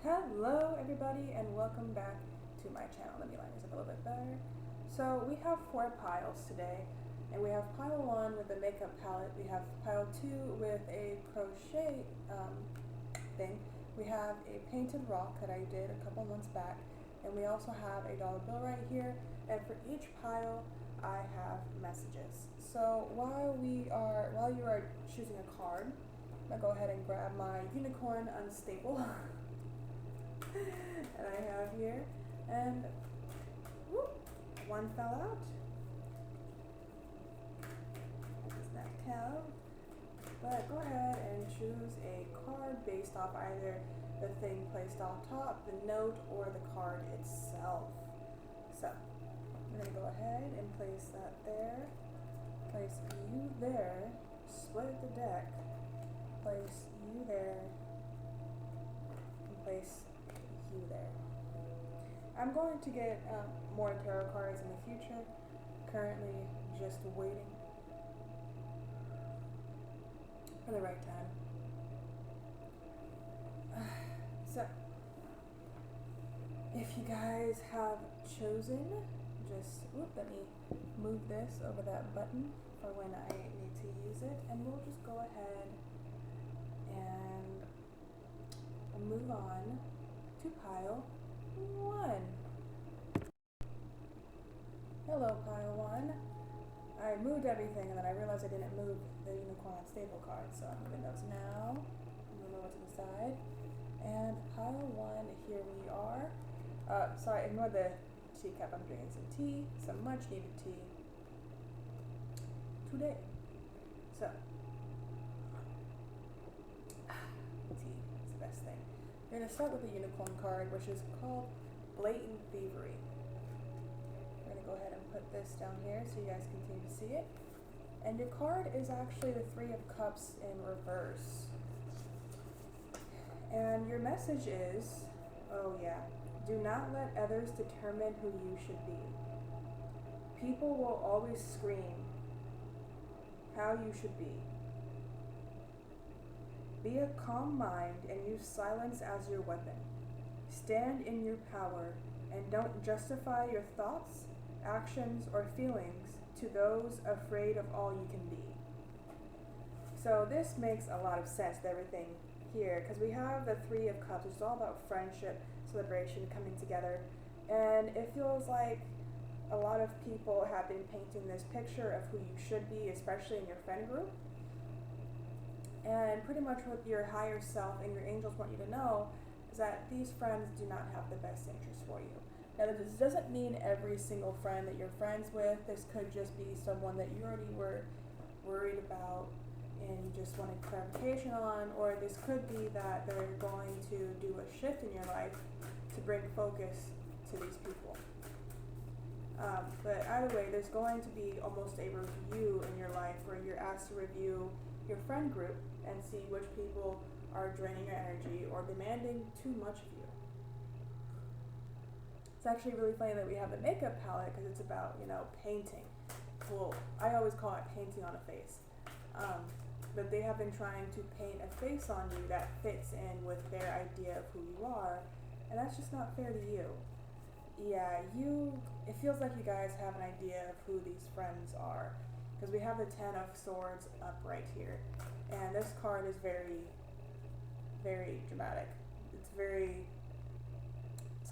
Hello everybody and welcome back to my channel. Let me line this up a little bit better. So we have 4 piles today, and we have pile 1 with a makeup palette, we have pile 2 with a crochet thing, we have a painted rock that I did a couple months back, and we also have a dollar bill right here, and for each pile I have messages. So while you are choosing a card, I'm going to go ahead and grab my unicorn unstable that I have here, and whoop, one fell out. Does not count. But go ahead and choose a card based off either the thing placed on top, the note, or the card itself. So I'm going to go ahead and place that there, place you there, split the deck, place you there, and place you there. I'm going to get more tarot cards in the future. Currently just waiting for the right time. So if you guys have chosen, just let me move this over that button for when I need to use it, and we'll just go ahead and move on to pile 1. Hello, pile 1. I moved everything and then I realized I didn't move the unicorn unstable card, so I'm moving those now. Move over to the side. And pile 1, here we are. Sorry, ignore the teacup. I'm drinking some tea, some much needed tea today. So, tea is the best thing. We're going to start with the unicorn card, which is called Blatant Thievery. We're going to go ahead and put this down here so you guys continue to see it. And your card is actually the 3 of Cups in reverse. And your message is, oh yeah, do not let others determine who you should be. People will always scream how you should be. Be a calm mind and use silence as your weapon. Stand in your power and don't justify your thoughts, actions, or feelings to those afraid of all you can be. So this makes a lot of sense to everything here, because we have the 3 of Cups, which is all about friendship, celebration, coming together, and it feels like a lot of people have been painting this picture of who you should be, especially in your friend group. And pretty much what your higher self and your angels want you to know is that these friends do not have the best interest for you. Now, this doesn't mean every single friend that you're friends with. This could just be someone that you already were worried about and you just wanted clarification on, or this could be that they're going to do a shift in your life to bring focus to these people. But either way, there's going to be almost a review in your life where you're asked to review your friend group and see which people are draining your energy or demanding too much of you. It's actually really funny that we have the makeup palette because it's about, painting. Well, I always call it painting on a face. But they have been trying to paint a face on you that fits in with their idea of who you are, and that's just not fair to you. Yeah, it feels like you guys have an idea of who these friends are, because we have the 10 of Swords up right here, and this card is very, very dramatic. It's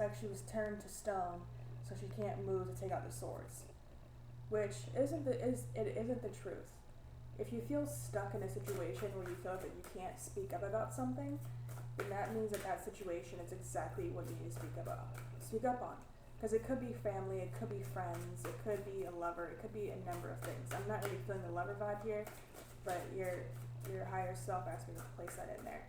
like she was turned to stone, so she can't move to take out the swords, which isn't the truth. If you feel stuck in a situation where you feel like that you can't speak up about something, then that means that situation is exactly what you need to speak up on. Because it could be family, it could be friends, it could be a lover, it could be a number of things. I'm not really feeling the lover vibe here, but your higher self asked me to place that in there.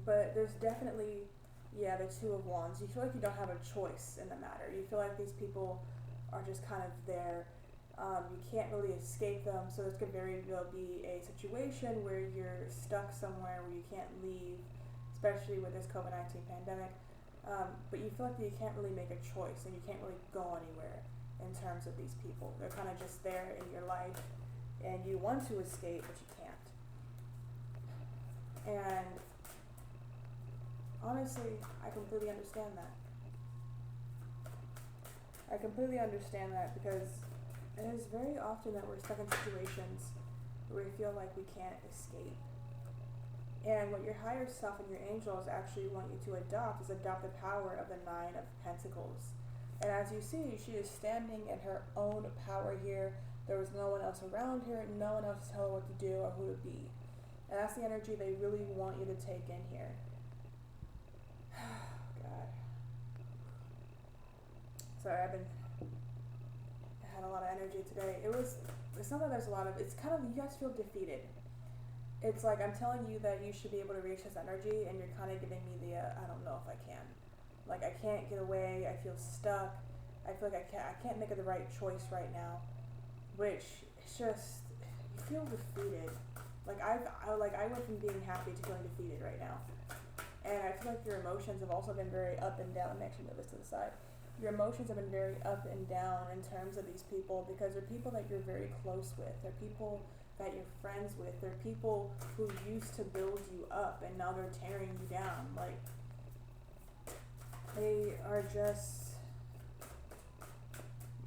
But there's definitely, the 2 of Wands. You feel like you don't have a choice in the matter. You feel like these people are just kind of there. You can't really escape them, so this could very well be a situation where you're stuck somewhere where you can't leave, especially with this COVID-19 pandemic. But you feel like you can't really make a choice and you can't really go anywhere in terms of these people. They're kind of just there in your life and you want to escape, but you can't. And honestly, I completely understand that. I completely understand that because it is very often that we're stuck in situations where we feel like we can't escape. And what your higher self and your angels actually want you to adopt is adopt the power of the Nine of Pentacles. And as you see, she is standing in her own power here. There was no one else around her, no one else to tell her what to do or who to be. And that's the energy they really want you to take in here. God. Sorry, I had a lot of energy today. It's not that there's a lot of, it's kind of, you guys feel defeated. It's like I'm telling you that you should be able to reach this energy, and you're kind of giving me the, I don't know if I can. Like, I can't get away, I feel stuck, I feel like I can't make the right choice right now. Which, it's just, you feel defeated. Like, I went from being happy to feeling defeated right now. And I feel like your emotions have also been very up and down. Let me actually move this to the side. Your emotions have been very up and down in terms of these people, because they're people that you're very close with. They're people that you're friends with. They're people who used to build you up, and now they're tearing you down. Like, they are just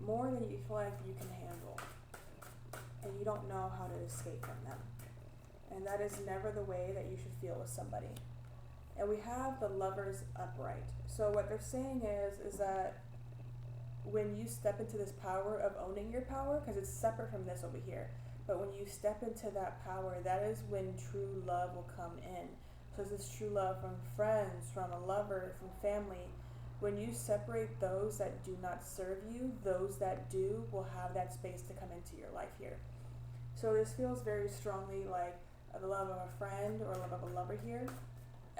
more than you feel like you can handle, and you don't know how to escape from them. And that is never the way that you should feel with somebody. And we have the Lovers upright. So what they're saying is that when you step into this power of owning your power, because it's separate from this over here, but when you step into that power, that is when true love will come in. So this is true love from friends, from a lover, from family. When you separate those that do not serve you, those that do will have that space to come into your life here. So this feels very strongly like the love of a friend or love of a lover here.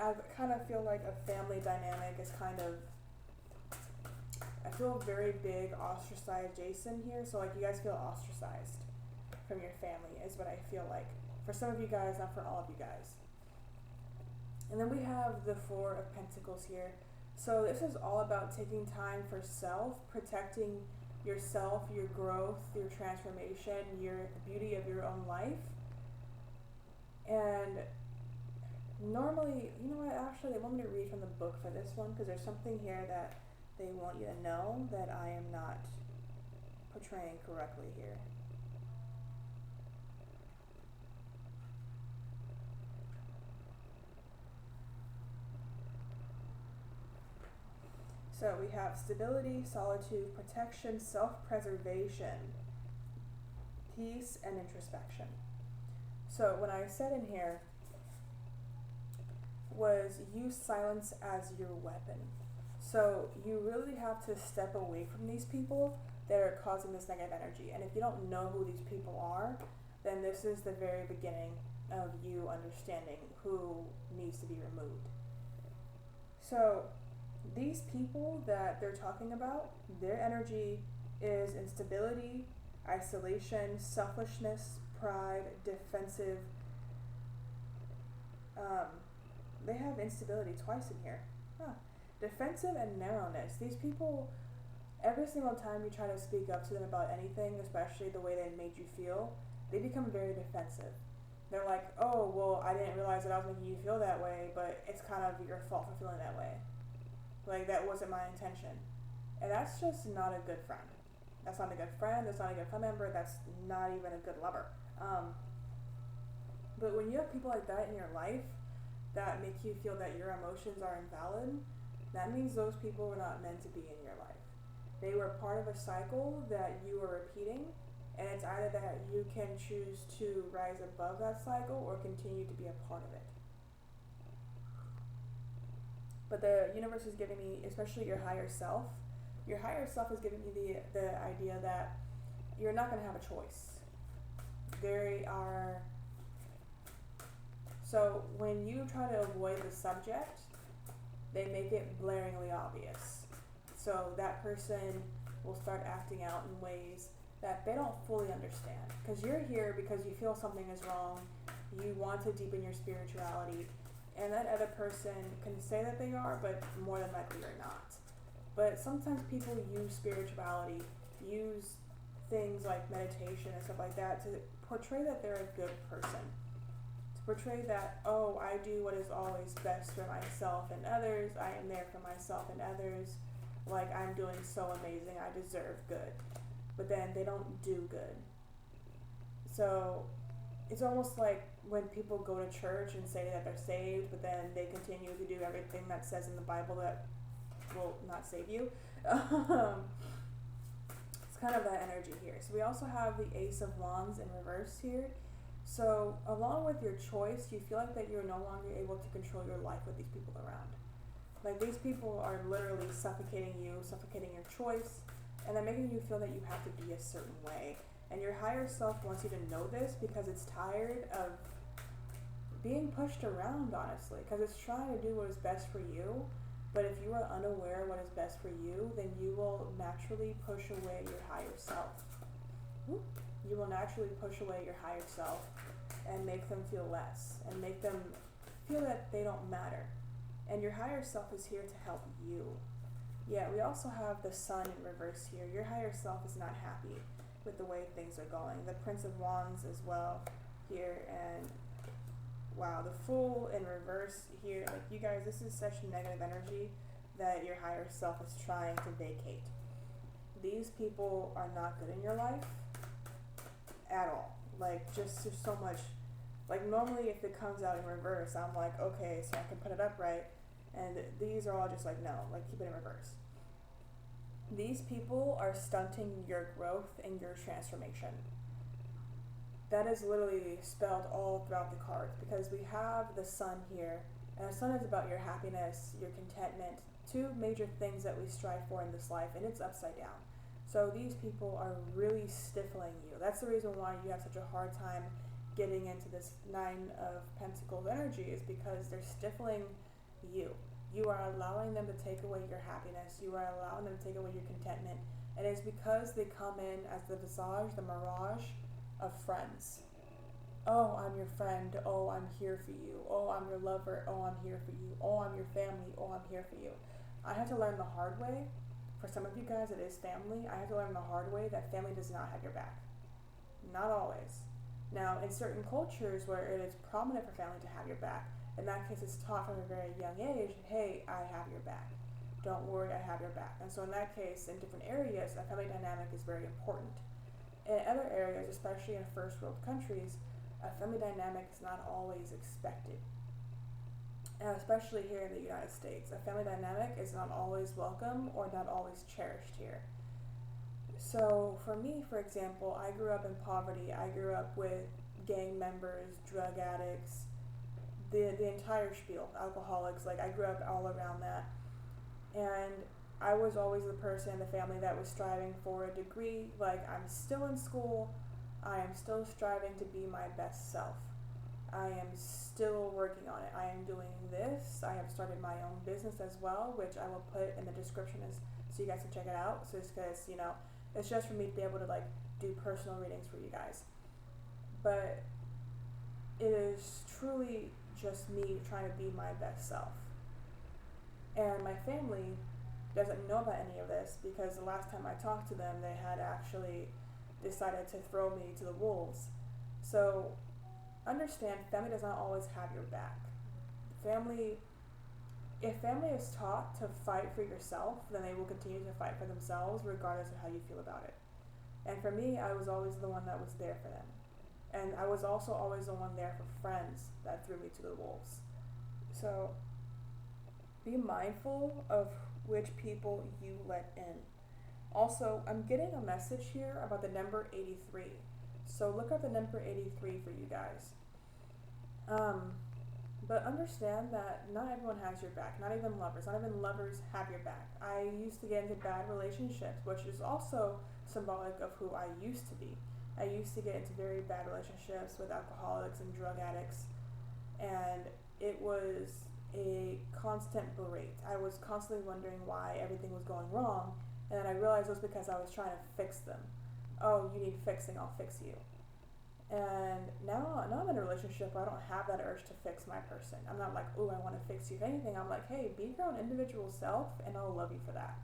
I kind of feel like a family dynamic is kind of, I feel very big ostracized Jason here. So like you guys feel ostracized from your family is what I feel like. For some of you guys, not for all of you guys. And then we have the Four of Pentacles here. So this is all about taking time for self, protecting yourself, your growth, your transformation, the beauty of your own life. And normally, you know what, actually they want me to read from the book for this one, because there's something here that they want you to know that I am not portraying correctly here. So we have stability, solitude, protection, self-preservation, peace, and introspection. So what I said in here was use silence as your weapon. So you really have to step away from these people that are causing this negative energy. And if you don't know who these people are, then this is the very beginning of you understanding who needs to be removed. So these people that they're talking about, their energy is instability, isolation, selfishness, pride, defensive. They have instability twice in here. Defensive and narrowness. These people, every single time you try to speak up to them about anything, especially the way they made you feel, they become very defensive. They're like, oh, well, I didn't realize that I was making you feel that way, but it's kind of your fault for feeling that way. Like, that wasn't my intention. And that's just not a good friend. That's not a good friend, that's not a good family member, that's not even a good lover. But when you have people like that in your life that make you feel that your emotions are invalid, that means those people were not meant to be in your life. They were part of a cycle that you were repeating, and it's either that you can choose to rise above that cycle or continue to be a part of it. But the universe is giving me, especially your higher self is giving me the idea that you're not going to have a choice. So when you try to avoid the subject, they make it blaringly obvious. So that person will start acting out in ways that they don't fully understand. Because you're here because you feel something is wrong, you want to deepen your spirituality, and that other person can say that they are, but more than likely are not. But sometimes people use spirituality, use things like meditation and stuff like that to portray that they're a good person, to portray that, oh, I do what is always best for myself and others, I am there for myself and others, like I'm doing so amazing, I deserve good. But then they don't do good. So it's almost like when people go to church and say that they're saved, but then they continue to do everything that says in the Bible that will not save you. It's kind of that energy here. So we also have the Ace of Wands in reverse here. So along with your choice, you feel like that you're no longer able to control your life with these people around. Like these people are literally suffocating you, suffocating your choice, and they're making you feel that you have to be a certain way. And your higher self wants you to know this because it's tired of being pushed around, honestly, because it's trying to do what is best for you. But if you are unaware of what is best for you, then you will naturally push away your higher self. You will naturally push away your higher self and make them feel less and make them feel that they don't matter. And your higher self is here to help you. Yeah, we also have the Sun in reverse here. Your higher self is not happy with the way things are going. The Prince of Wands as well here, and wow, the Fool in reverse here. Like you guys, this is such negative energy that your higher self is trying to vacate. These people are not good in your life at all. Like just there's so much. Like normally if it comes out in reverse, I'm like, okay, so I can put it up right. And these are all just like, no, like keep it in reverse. These people are stunting your growth and your transformation. That is literally spelled all throughout the cards because we have the Sun here, and the Sun is about your happiness, your contentment, two major things that we strive for in this life, and it's upside down. So these people are really stifling you. That's the reason why you have such a hard time getting into this Nine of Pentacles energy, is because they're stifling you. You are allowing them to take away your happiness. You are allowing them to take away your contentment. And it's because they come in as the visage, the mirage of friends. Oh, I'm your friend. Oh, I'm here for you. Oh, I'm your lover. Oh, I'm here for you. Oh, I'm your family. Oh, I'm here for you. I had to learn the hard way. For some of you guys, it is family. I had to learn the hard way that family does not have your back. Not always. Now, in certain cultures where it is prominent for family to have your back, in that case, it's taught from a very young age, hey, I have your back. Don't worry, I have your back. And so in that case, in different areas, a family dynamic is very important. In other areas, especially in first world countries, a family dynamic is not always expected. And especially here in the United States, a family dynamic is not always welcome or not always cherished here. So for me, for example, I grew up in poverty. I grew up with gang members, drug addicts, the entire spiel, alcoholics. Like I grew up all around that. And I was always the person in the family that was striving for a degree. Like I'm still in school. I am still striving to be my best self. I am still working on it. I am doing this. I have started my own business as well, which I will put in the description so you guys can check it out. So it's because, it's just for me to be able to like do personal readings for you guys. But it is truly just me trying to be my best self. And my family doesn't know about any of this because the last time I talked to them, they had actually decided to throw me to the wolves. So understand, family does not always have your back. If family is taught to fight for yourself, then they will continue to fight for themselves regardless of how you feel about it. And for me, I was always the one that was there for them. And I was also always the one there for friends that threw me to the wolves. So be mindful of which people you let in. Also, I'm getting a message here about the number 83. So look up the number 83 for you guys. But understand that not everyone has your back. Not even lovers. Not even lovers have your back. I used to get into bad relationships, which is also symbolic of who I used to be. I used to get into very bad relationships with alcoholics and drug addicts, and it was a constant berate. I was constantly wondering why everything was going wrong, and then I realized it was because I was trying to fix them. Oh, you need fixing, I'll fix you. And now I'm in a relationship where I don't have that urge to fix my person. I'm not like, oh, I want to fix you. If anything, I'm like, hey, be your own individual self, and I'll love you for that.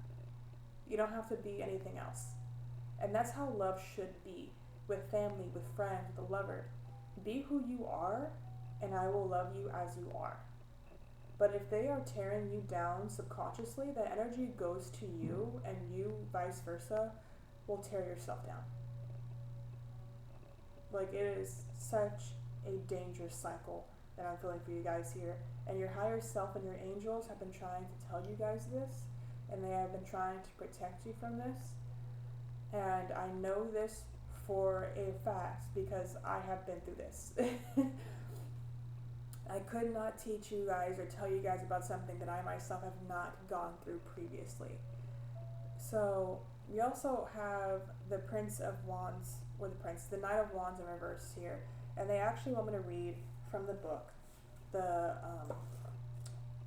You don't have to be anything else. And that's how love should be. With family, with friends, with a lover. Be who you are and I will love you as you are. But if they are tearing you down subconsciously, that energy goes to you, and you, vice versa, will tear yourself down. Like, it is such a dangerous cycle that I'm feeling for you guys here. And your higher self and your angels have been trying to tell you guys this, and they have been trying to protect you from this. And I know this for a fact because I have been through this. I could not teach you guys or tell you guys about something that I myself have not gone through previously. So we also have the Prince of Wands, or the Knight of Wands in reverse here, and they actually want me to read from the book.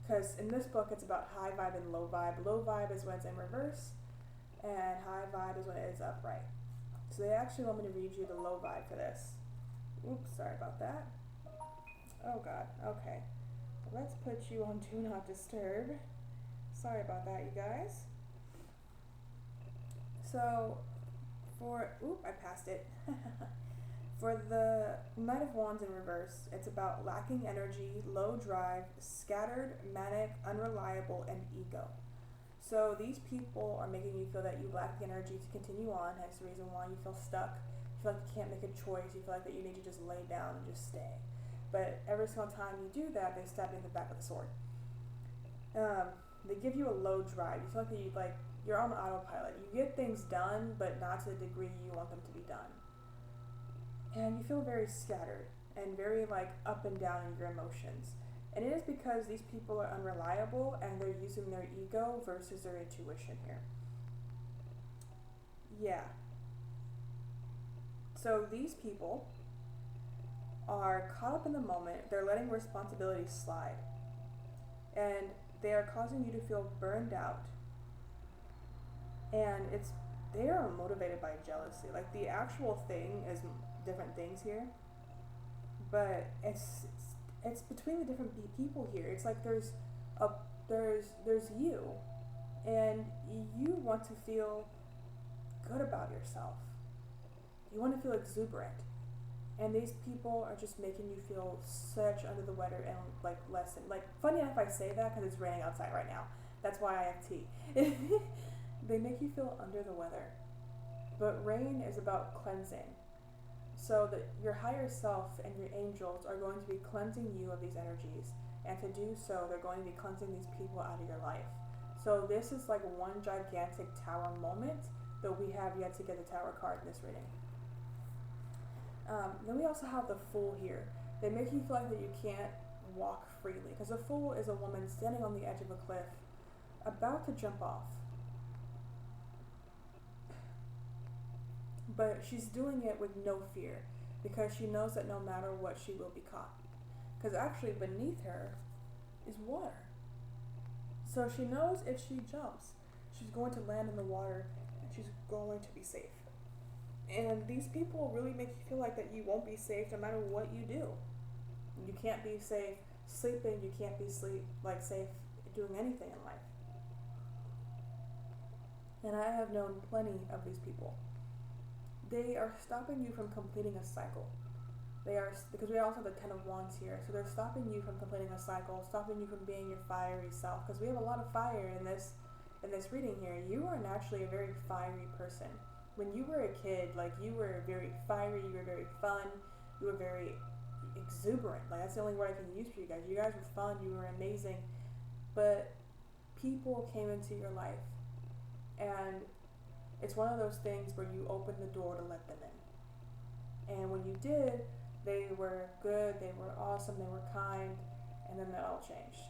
Because in this book it's about high vibe and low vibe. Low vibe is when it's in reverse, and high vibe is when it is upright. So they actually want me to read you the low vibe for this. Oops, sorry about that. Oh God, okay. Let's put you on Do Not Disturb. Sorry about that, you guys. So, I passed it. For the Knight of Wands in reverse, it's about lacking energy, low drive, scattered, manic, unreliable, and ego. So these people are making you feel that you lack the energy to continue on. That's the reason why you feel stuck. You feel like you can't make a choice. You feel like that you need to just lay down and just stay. But every single time you do that, they stab you in the back with a sword. They give you a low drive. You feel like you're on autopilot. You get things done, but not to the degree you want them to be done. And you feel very scattered and very up and down in your emotions. And it is because these people are unreliable and they're using their ego versus their intuition here. Yeah. So these people are caught up in the moment. They're letting responsibilities slide. And they are causing you to feel burned out. And they are motivated by jealousy. Like, the actual thing is different things here. But it's between the different people here. It's like there's you, and you want to feel good about yourself. You want to feel exuberant, and these people are just making you feel such under the weather and less than funny enough I say that because it's raining outside right now. That's why I have tea. They make you feel under the weather, but rain is about cleansing. So that your higher self and your angels are going to be cleansing you of these energies. And to do so, they're going to be cleansing these people out of your life. So this is like one gigantic tower moment, though we have yet to get the tower card in this reading. Then we also have the Fool here. They make you feel like that you can't walk freely. Because a fool is a woman standing on the edge of a cliff, about to jump off. But she's doing it with no fear, because she knows that no matter what, she will be caught. Because actually beneath her is water. So she knows if she jumps, she's going to land in the water and she's going to be safe. And these people really make you feel like that you won't be safe no matter what you do. You can't be safe sleeping, you can't be safe doing anything in life. And I have known plenty of these people. They are stopping you from completing a cycle. Because we also have the Ten of Wands here, so they're stopping you from completing a cycle, stopping you from being your fiery self. Because we have a lot of fire in this reading here. You are naturally a very fiery person. When you were a kid, you were very fiery, you were very fun, you were very exuberant. That's the only word I can use for you guys. You guys were fun, you were amazing, but people came into your life, and it's one of those things where you open the door to let them in. And when you did, they were good, they were awesome, they were kind, and then that all changed.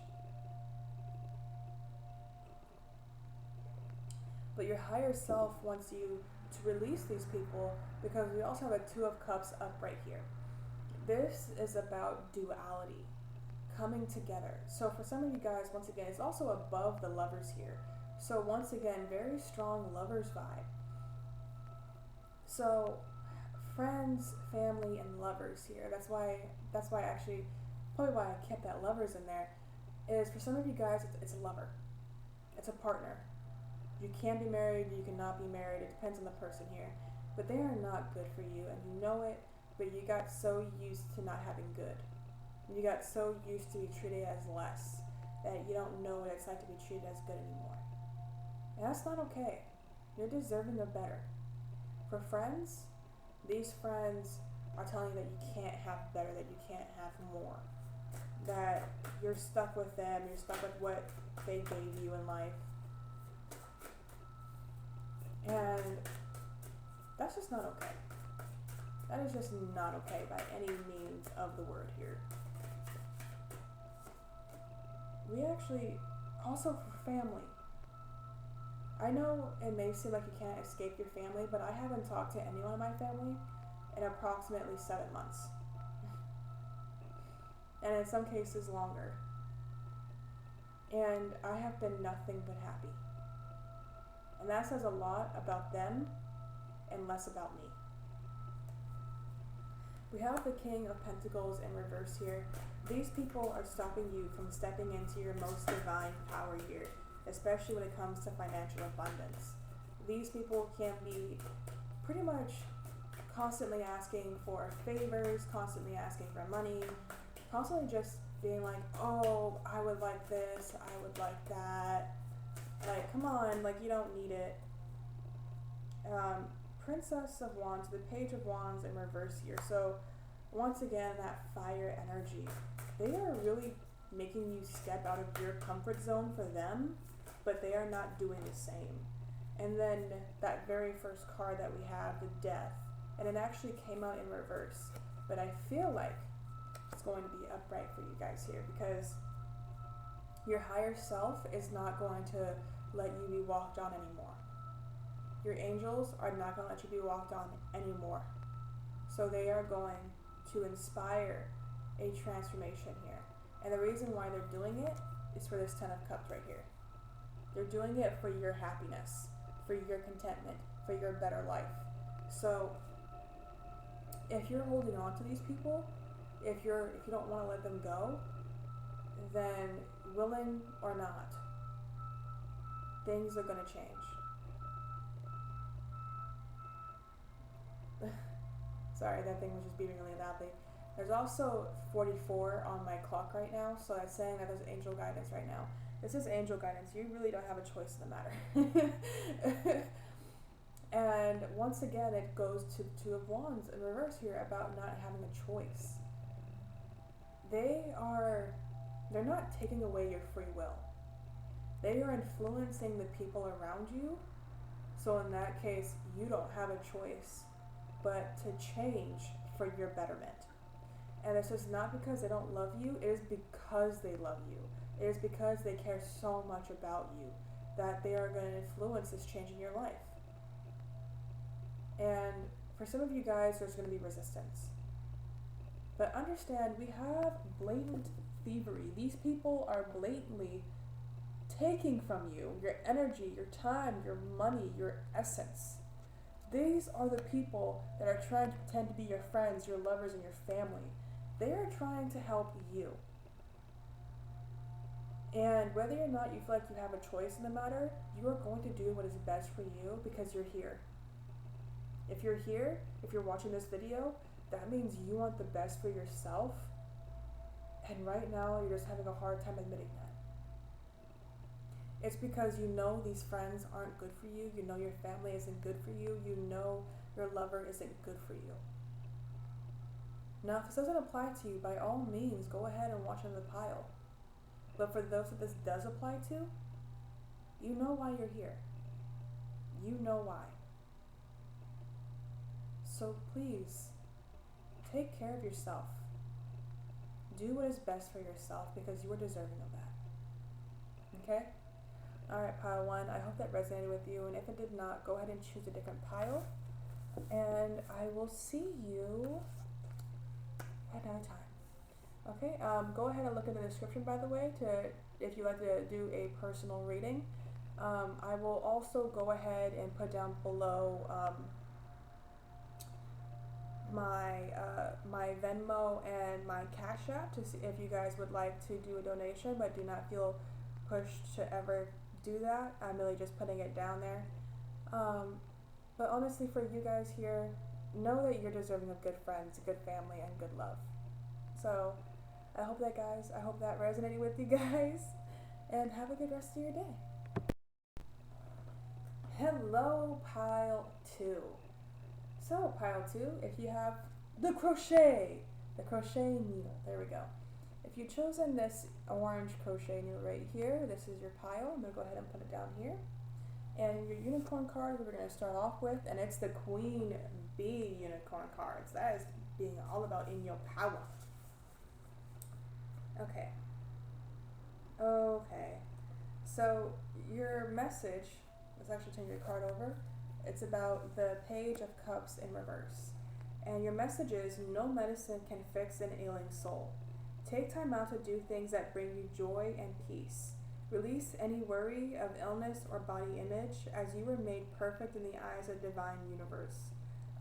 But your higher self wants you to release these people, because we also have a Two of Cups up right here. This is about duality, coming together. So for some of you guys, once again, it's also above the Lovers here. So once again, very strong Lovers vibe. So friends, family, and lovers here. That's why actually, probably why I kept that Lovers in there, is for some of you guys, it's a lover. It's a partner. You can be married, you cannot be married. It depends on the person here. But they are not good for you, and you know it, but you got so used to not having good. You got so used to be treated as less that you don't know what it's like to be treated as good anymore. And that's not okay. You're deserving of better. For friends, these friends are telling you that you can't have better, that you can't have more, that you're stuck with them, you're stuck with what they gave you in life. And that's just not okay. That is just not okay by any means of the word here. We actually, also for family. I know it may seem like you can't escape your family, but I haven't talked to anyone in my family in approximately 7 months. And in some cases longer. And I have been nothing but happy. And that says a lot about them and less about me. We have the King of Pentacles in reverse here. These people are stopping you from stepping into your most divine power here, especially when it comes to financial abundance. These people can be pretty much constantly asking for favors, constantly asking for money, constantly just being like, oh, I would like this, I would like that. Like, come on, like, you don't need it. Princess of Wands, the Page of Wands in reverse here. So, once again, that fire energy. They are really making you step out of your comfort zone for them, but they are not doing the same. And then that very first card that we have, the Death, and it actually came out in reverse. But I feel like it's going to be upright for you guys here, because your higher self is not going to let you be walked on anymore. Your angels are not going to let you be walked on anymore. So they are going to inspire a transformation here. And the reason why they're doing it is for this Ten of Cups right here. They're doing it for your happiness, for your contentment, for your better life. So if you're holding on to these people, if you don't want to let them go, then willing or not, things are going to change. Sorry, that thing was just beeping really loudly. There's also 44 on my clock right now, so that's saying that there's angel guidance right now. This is angel guidance. You really don't have a choice in the matter. And once again, it goes to the Two of Wands in reverse here about not having a choice. They're not taking away your free will. They are influencing the people around you. So in that case, you don't have a choice but to change for your betterment. And it's just not because they don't love you, it is because they love you. It is because they care so much about you that they are going to influence this change in your life. And for some of you guys, there's going to be resistance. But understand, we have blatant thievery. These people are blatantly taking from you your energy, your time, your money, your essence. These are the people that are trying to pretend to be your friends, your lovers, and your family. They are trying to help you. And whether or not you feel like you have a choice in the matter, you are going to do what is best for you because you're here. If you're here, if you're watching this video, that means you want the best for yourself. And right now, you're just having a hard time admitting that. It's because you know these friends aren't good for you. You know your family isn't good for you. You know your lover isn't good for you. Now, if this doesn't apply to you, by all means, go ahead and watch under the pile. But for those that this does apply to, you know why you're here. You know why. So please, take care of yourself. Do what is best for yourself because you are deserving of that. Okay? Alright, pile 1, I hope that resonated with you, and if it did not, go ahead and choose a different pile, and I will see you at another time. Okay, go ahead and look in the description, by the way, if you'd like to do a personal reading. I will also go ahead and put down below my Venmo and my Cash App to see if you guys would like to do a donation, but do not feel pushed to ever do that. I'm really just putting it down there. But honestly, for you guys here, know that you're deserving of good friends, good family, and good love. So I hope that resonated with you guys, and have a good rest of your day. Hello, pile 2. So, pile 2, if you have the crochet needle, there we go. If you've chosen this orange crochet needle right here, this is your pile. I'm going to go ahead and put it down here. And your unicorn card we're going to start off with, and it's the Queen Bee unicorn cards. That is being all about in your power. Okay. So your message, let's actually turn your card over. It's about the Page of Cups in reverse. And your message is, no medicine can fix an ailing soul. Take time out to do things that bring you joy and peace. Release any worry of illness or body image, as you were made perfect in the eyes of the divine universe.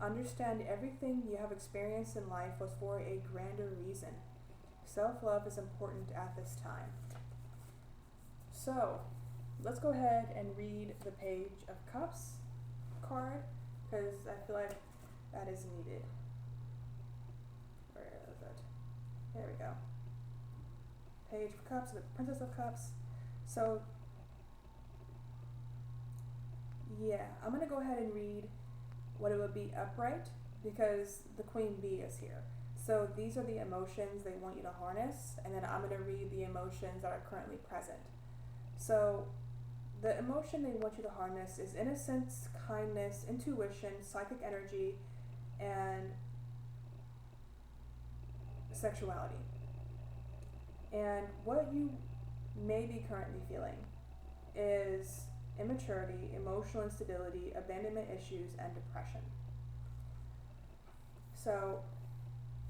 Understand everything you have experienced in life was for a grander reason. Self-love is important at this time. So, let's go ahead and read the Page of Cups card, because I feel like that is needed. Where is it? There we go. Page of Cups, the Princess of Cups. So, yeah, I'm going to go ahead and read what it would be upright, because the Queen Bee is here. So these are the emotions they want you to harness, and then I'm going to read the emotions that are currently present. So the emotion they want you to harness is innocence, kindness, intuition, psychic energy, and sexuality. And what you may be currently feeling is immaturity, emotional instability, abandonment issues, and depression. So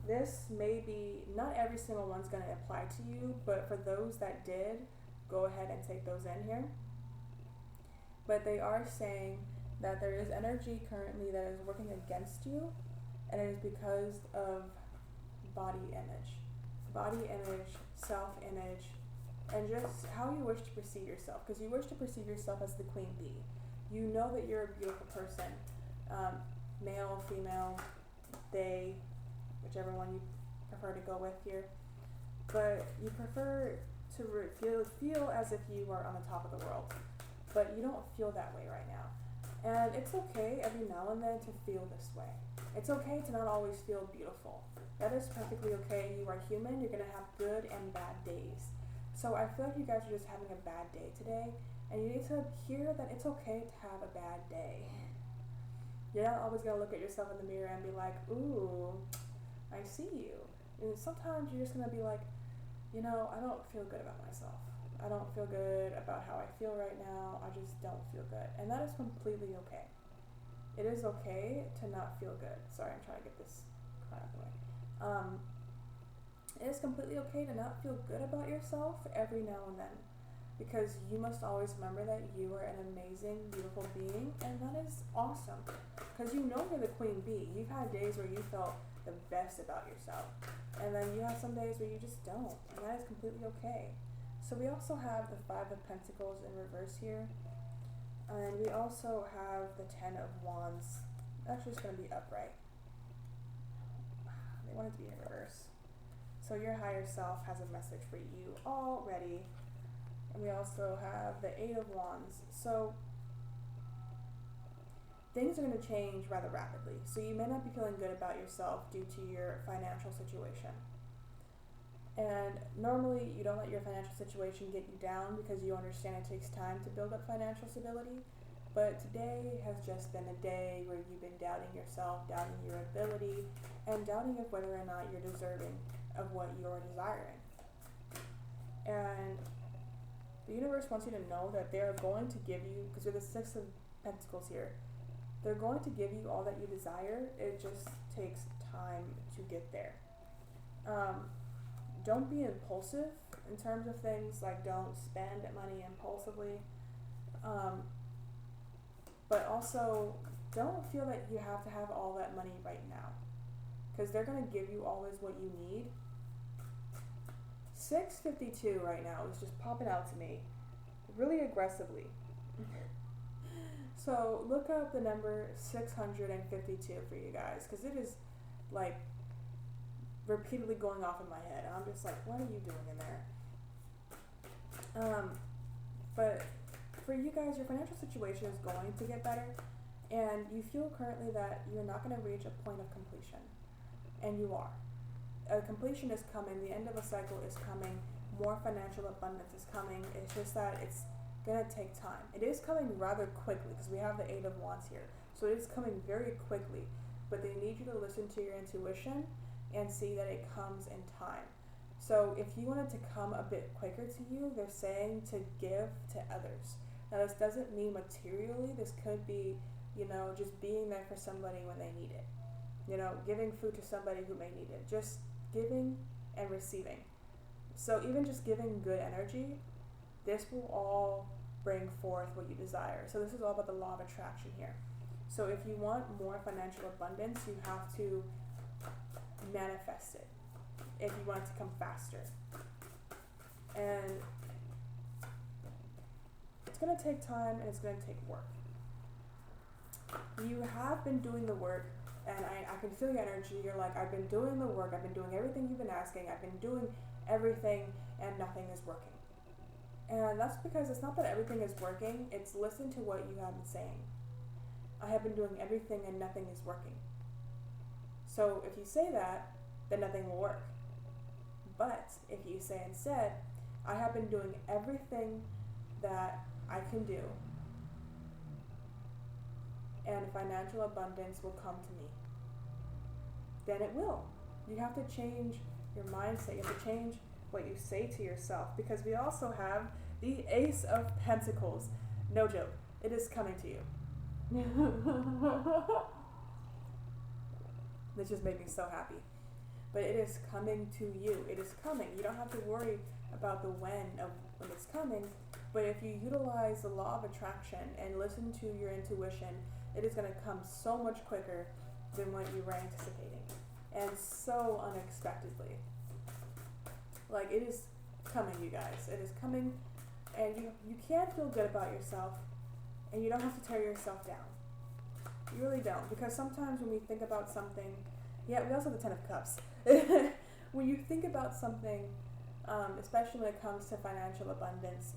this may be, not every single one's going to apply to you, but for those that did, go ahead and take those in here. But they are saying that there is energy currently that is working against you, and it is because of body image, self-image, and just how you wish to perceive yourself, because you wish to perceive yourself as the Queen Bee. You know that you're a beautiful person, male, female, they, whichever one you prefer to go with here, but you prefer to feel as if you are on the top of the world, but you don't feel that way right now. And it's okay every now and then to feel this way. It's okay to not always feel beautiful. That is perfectly okay. You are human. You're going to have good and bad days. So I feel like you guys are just having a bad day today, and you need to hear that it's okay to have a bad day. You're not always going to look at yourself in the mirror and be like, ooh, I see you. And sometimes you're just going to be like, I don't feel good about myself. I don't feel good about how I feel right now. I just don't feel good. And that is completely okay. It is okay to not feel good. Sorry, I'm trying to get this out of the way. It is completely okay to not feel good about yourself every now and then, because you must always remember that you are an amazing, beautiful being, and that is awesome, because you're the Queen Bee. You've had days where you felt the best about yourself, and then you have some days where you just don't, and that is completely okay. So we also have the Five of Pentacles in reverse here, and we also have the Ten of Wands. Actually, it's going to be upright. They want it to be in reverse. So your higher self has a message for you already. And we also have the Eight of Wands. So things are going to change rather rapidly. So you may not be feeling good about yourself due to your financial situation. And normally you don't let your financial situation get you down, because you understand it takes time to build up financial stability. But today has just been a day where you've been doubting yourself, doubting your ability, and doubting of whether or not you're deserving of what you're desiring. And the universe wants you to know that they're going to give you, because we're the Six of Pentacles here, they're going to give you all that you desire. It just takes time to get there. Don't be impulsive in terms of things, like don't spend money impulsively. But also, don't feel that you have to have all that money right now, because they're going to give you always what you need. 652 right now is just popping out to me really aggressively. So look up the number 652 for you guys, because it is like repeatedly going off in my head. And I'm just like, what are you doing in there? But for you guys, your financial situation is going to get better, and you feel currently that you're not going to reach a point of completion, and you are. A completion is coming, the end of a cycle is coming, more financial abundance is coming. It's just that it's going to take time. It is coming rather quickly because we have the Eight of Wands here. So it is coming very quickly, but they need you to listen to your intuition and see that it comes in time. So if you want it to come a bit quicker to you, they're saying to give to others. Now this doesn't mean materially. This could be, just being there for somebody when they need it. Giving food to somebody who may need it. Just giving and receiving. So even just giving good energy, this will all bring forth what you desire. So this is all about the law of attraction here. So if you want more financial abundance, you have to manifest it. If you want it to come faster. And it's going to take time and it's going to take work. You have been doing the work, and I can feel your energy. You're like, I've been doing the work, I've been doing everything you've been asking, I've been doing everything, and nothing is working. And that's because it's not that everything is working, it's listen to what you have been saying. I have been doing everything and nothing is working. So if you say that, then nothing will work. But if you say instead, I have been doing everything that I can do, and financial abundance will come to me, then it will. You have to change your mindset. You have to change what you say to yourself, because we also have the Ace of Pentacles. No joke. It is coming to you. This just made me so happy. But it is coming to you. It is coming. You don't have to worry about the when it's coming. But if you utilize the law of attraction and listen to your intuition, it is going to come so much quicker than what you were anticipating. And so unexpectedly. Like, it is coming, you guys. It is coming. And you can feel good about yourself. And you don't have to tear yourself down. You really don't. Because sometimes when we think about something, we also have the Ten of Cups. When you think about something, especially when it comes to financial abundance,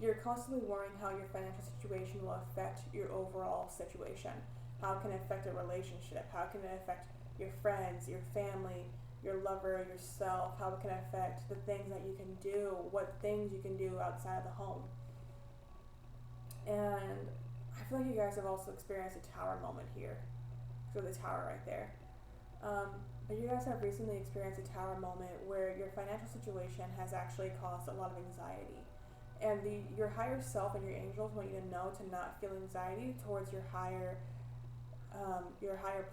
you're constantly worrying how your financial situation will affect your overall situation. How can it affect a relationship? How can it affect your friends, your family, your lover, yourself? How it can affect the things that you can do, what things you can do outside of the home. And I feel like you guys have also experienced a tower moment here. So the tower right there. But you guys have recently experienced a tower moment where your financial situation has actually caused a lot of anxiety. And your higher self and your angels want you to know to not feel anxiety towards your higher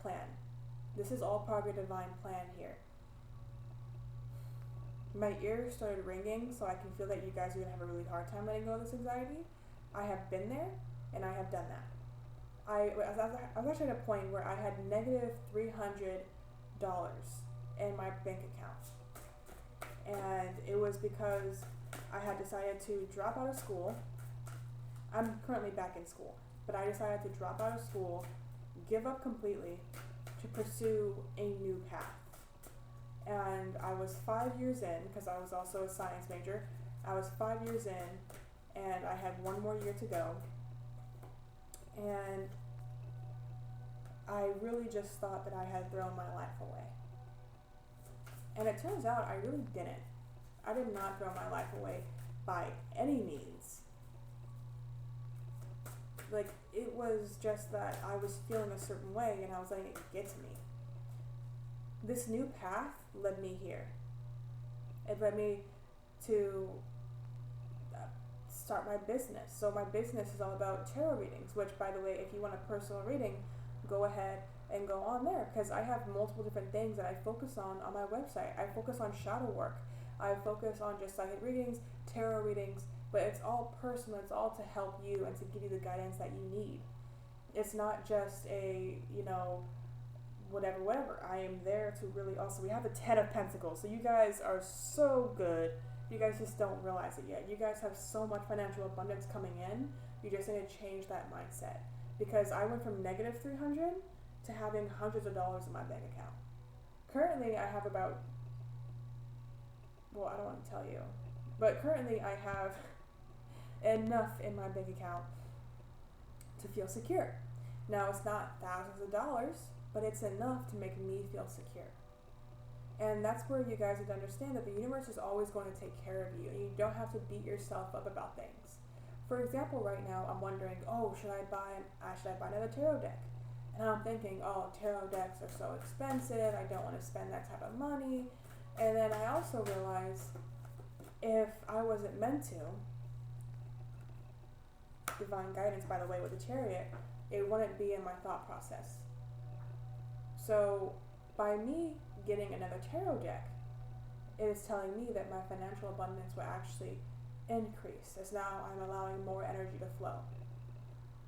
plan. This is all part of your divine plan here. My ears started ringing, so I can feel that you guys are going to have a really hard time letting go of this anxiety. I have been there, and I have done that. I was actually at a point where I had negative $300 in my bank account. And it was because I had decided to drop out of school. I'm currently back in school, but I decided to drop out of school, give up completely, to pursue a new path. And I was 5 years in, because I was also a science major. I was 5 years in, and I had one more year to go. And I really just thought that I had thrown my life away. And it turns out I really didn't. I did not throw my life away by any means. Like, it was just that I was feeling a certain way and I was letting it get to me. This new path led me here. It led me to start my business. So my business is all about tarot readings, which, by the way, if you want a personal reading, go ahead and go on there, because I have multiple different things that I focus on my website. I focus on shadow work. I focus on just psychic readings, tarot readings, but it's all personal. It's all to help you and to give you the guidance that you need. It's not just a, whatever. I am there to really also, we have the Ten of Pentacles. So you guys are so good. You guys just don't realize it yet. You guys have so much financial abundance coming in. You just need to change that mindset. Because I went from negative $300 to having hundreds of dollars in my bank account. Currently, I have about well, I don't want to tell you, but currently I have enough in my bank account to feel secure. Now, it's not thousands of dollars, but it's enough to make me feel secure. And that's where you guys would understand that the universe is always going to take care of you, and you don't have to beat yourself up about things. For example, right now I'm wondering, oh, should I buy another tarot deck? And I'm thinking, oh, tarot decks are so expensive. I don't want to spend that type of money. And then I also realize, if I wasn't meant to, divine guidance, by the way, with the chariot, it wouldn't be in my thought process. So by me getting another tarot deck, it is telling me that my financial abundance will actually increase, as now I'm allowing more energy to flow.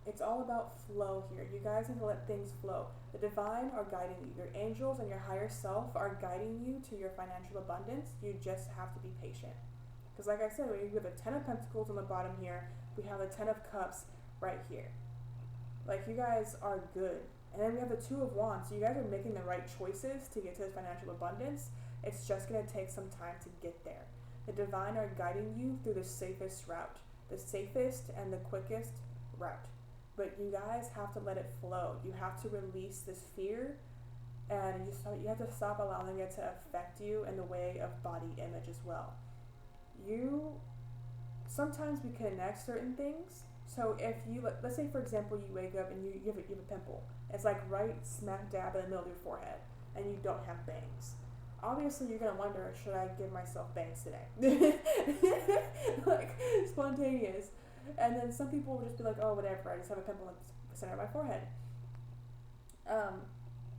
It's all about flow here. You guys need to let things flow. The divine are guiding you. Your angels and your higher self are guiding you to your financial abundance. You just have to be patient. Because like I said, we have the 10 of Pentacles on the bottom here. We have the 10 of Cups right here. Like, you guys are good. And then we have the 2 of Wands. So you guys are making the right choices to get to this financial abundance. It's just going to take some time to get there. The divine are guiding you through the safest route. The safest and the quickest route. But you guys have to let it flow. You have to release this fear, and you have to stop allowing it to affect you in the way of body image as well. Sometimes we connect certain things. So if you, let's say for example, you wake up and you have a pimple. It's like right smack dab in the middle of your forehead, and you don't have bangs. Obviously, you're going to wonder, should I give myself bangs today? Like, spontaneous. And then some people will just be like, oh, whatever, I just have a pimple in the center of my forehead.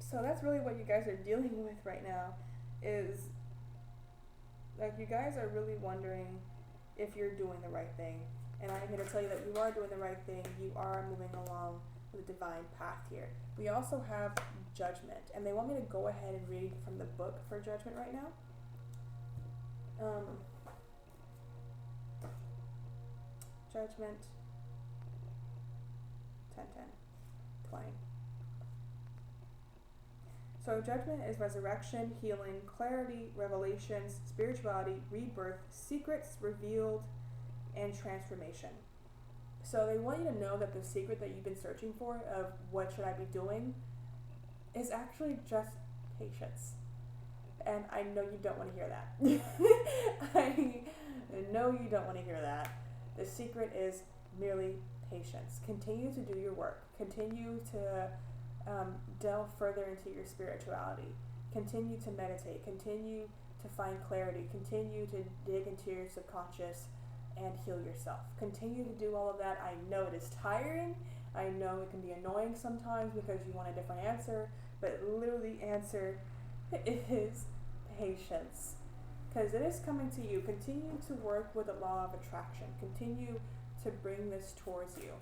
So that's really what you guys are dealing with right now, is, like, you guys are really wondering if you're doing the right thing. And I'm here to tell you that you are doing the right thing. You are moving along the divine path here. We also have Judgment, and they want me to go ahead and read from the book for Judgment right now. Judgment 10, 10, 20. So Judgment is resurrection, healing, clarity, revelations, spirituality, rebirth, secrets revealed, and transformation. So they want you to know that the secret that you've been searching for of what should I be doing is actually just patience. And I know you don't want to hear that. I know you don't want to hear that. The secret is merely patience. Continue to do your work. Continue to delve further into your spirituality. Continue to meditate. Continue to find clarity. Continue to dig into your subconscious and heal yourself. Continue to do all of that. I know it is tiring. I know it can be annoying sometimes because you want a different answer, but literally the answer is patience. Because it is coming to you. Continue to work with the law of attraction. Continue to bring this towards you.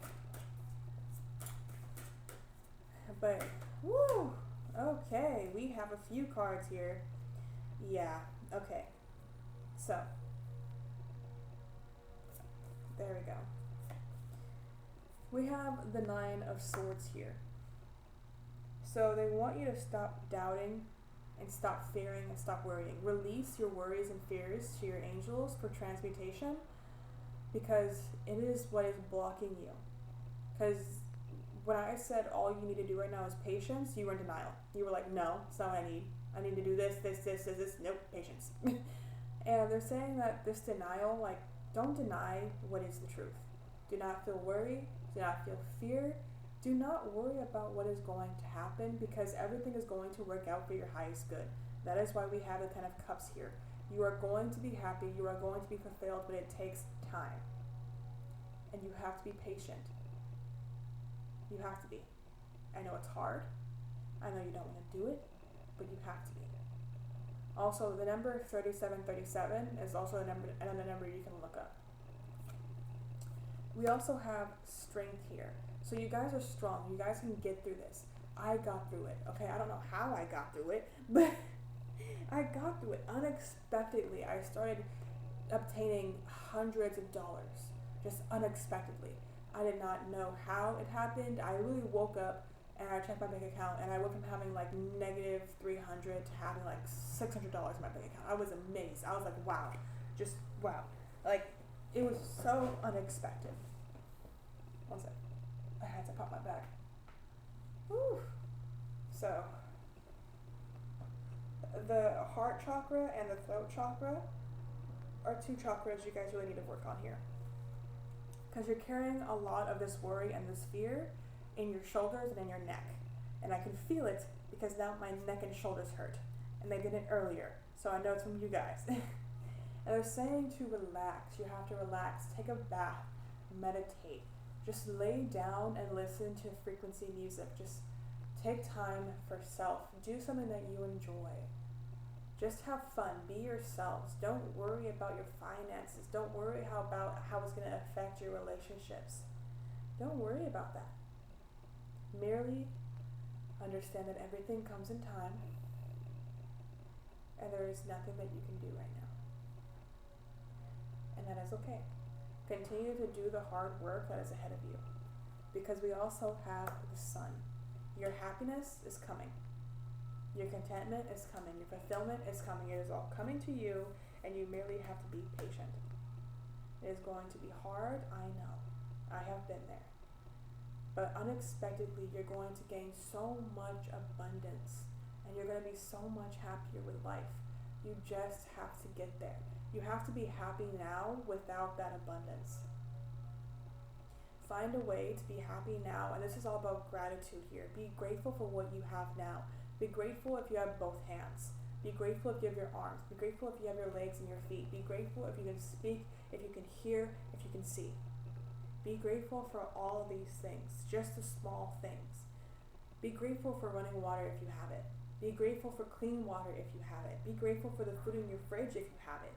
But, woo! Okay, we have a few cards here. Yeah, okay. So, there we go. We have the 9 of Swords here. So they want you to stop doubting and stop fearing and stop worrying. Release your worries and fears to your angels for transmutation, because it is what is blocking you. Because when I said all you need to do right now is patience, you were in denial. You were like, no, it's not what I need. I need to do this. Nope, patience. And they're saying that this denial, like, don't deny what is the truth. Do not feel worry. Do not feel fear. Do not worry about what is going to happen, because everything is going to work out for your highest good. That is why we have the 10 of Cups here. You are going to be happy. You are going to be fulfilled, but it takes time. And you have to be patient. You have to be. I know it's hard. I know you don't want to do it, but you have to be. Also, the number 3737 is also another number you can look up. We also have strength here. So you guys are strong. You guys can get through this. I got through it. Okay, I don't know how I got through it, but I got through it unexpectedly. I started obtaining hundreds of dollars just unexpectedly. I did not know how it happened. I really woke up and I checked my bank account, and I went from having like negative 300 to having like $600 in my bank account. I was amazed. I was like, wow, just wow. Like, it was so unexpected. One sec. I had to pop my bag. Whew. So, the heart chakra and the throat chakra are two chakras you guys really need to work on here. Because you're carrying a lot of this worry and this fear in your shoulders and in your neck. And I can feel it because now my neck and shoulders hurt. And they didn't earlier. So I know it's from you guys. And they're saying to relax. You have to relax. Take a bath. Meditate. Just lay down and listen to frequency music. Just take time for self. Do something that you enjoy. Just have fun. Be yourselves. Don't worry about your finances. Don't worry about how it's going to affect your relationships. Don't worry about that. Merely understand that everything comes in time, and there is nothing that you can do right now. And that is okay. Continue to do the hard work that is ahead of you, because we also have the sun. Your happiness is coming. Your contentment is coming. Your fulfillment is coming. It is all coming to you, and you merely have to be patient. It is going to be hard, I know. I have been there. But unexpectedly, you're going to gain so much abundance, and you're going to be so much happier with life. You just have to get there. You have to be happy now without that abundance. Find a way to be happy now, and this is all about gratitude here. Be grateful for what you have now. Be grateful if you have both hands. Be grateful if you have your arms. Be grateful if you have your legs and your feet. Be grateful if you can speak, if you can hear, if you can see. Be grateful for all of these things, just the small things. Be grateful for running water if you have it. Be grateful for clean water if you have it. Be grateful for the food in your fridge if you have it.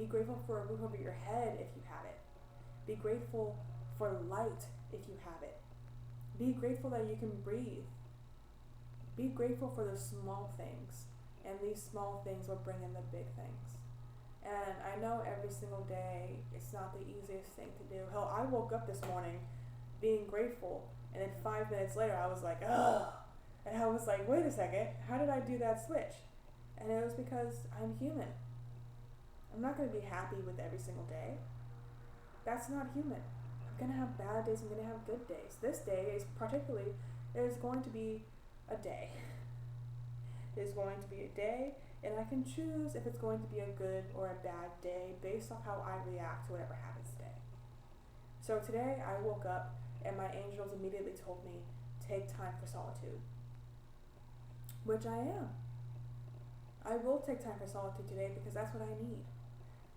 Be grateful for a roof over your head if you have it. Be grateful for light if you have it. Be grateful that you can breathe. Be grateful for the small things, and these small things will bring in the big things. And I know every single day it's not the easiest thing to do. Hell, I woke up this morning being grateful, and then 5 minutes later I was like, ugh. And I was like, wait a second, how did I do that switch? And it was because I'm human. I'm not going to be happy with every single day. That's not human. I'm going to have bad days, I'm going to have good days. This day is particularly, there's going to be a day. There's going to be a day, and I can choose if it's going to be a good or a bad day based on how I react to whatever happens today. So today I woke up and my angels immediately told me, take time for solitude. Which I am. I will take time for solitude today because that's what I need.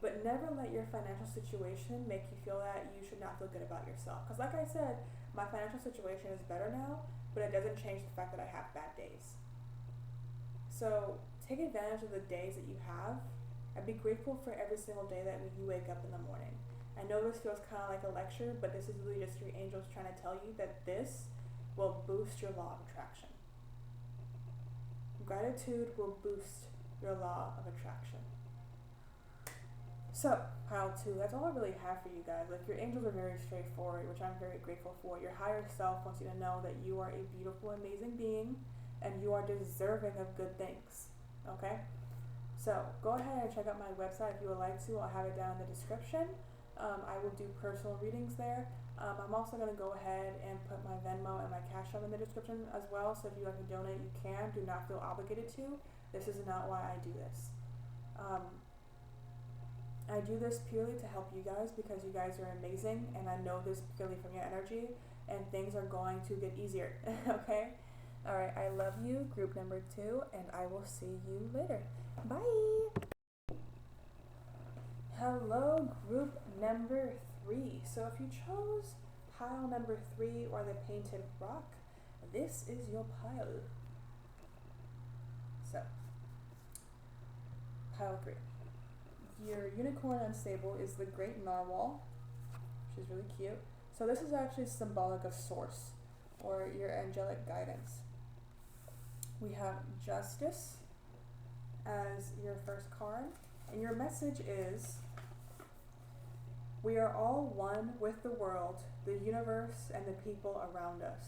But never let your financial situation make you feel that you should not feel good about yourself. Because like I said, my financial situation is better now, but it doesn't change the fact that I have bad days. So take advantage of the days that you have and be grateful for every single day that you wake up in the morning. I know this feels kind of like a lecture, but this is really just your angels trying to tell you that this will boost your law of attraction. Gratitude will boost your law of attraction. So, pile 2, that's all I really have for you guys. Like, your angels are very straightforward, which I'm very grateful for. Your higher self wants you to know that you are a beautiful, amazing being, and you are deserving of good things. Okay? So, go ahead and check out my website if you would like to. I'll have it down in the description. I will do personal readings there. I'm also going to go ahead and put my Venmo and my Cash App in the description as well. So if you like to donate, you can. Do not feel obligated to. This is not why I do this. I do this purely to help you guys because you guys are amazing, and I know this purely from your energy, and things are going to get easier. Okay? Alright, I love you, group number 2, and I will see you later. Bye! Hello, group number 3. So if you chose pile number 3 or the painted rock, this is your pile. So, pile 3. Your unicorn unstable is the great narwhal, which is really cute. So this is actually symbolic of source, or your angelic guidance. We have justice as your first card, and your message is, we are all one with the world, the universe, and the people around us.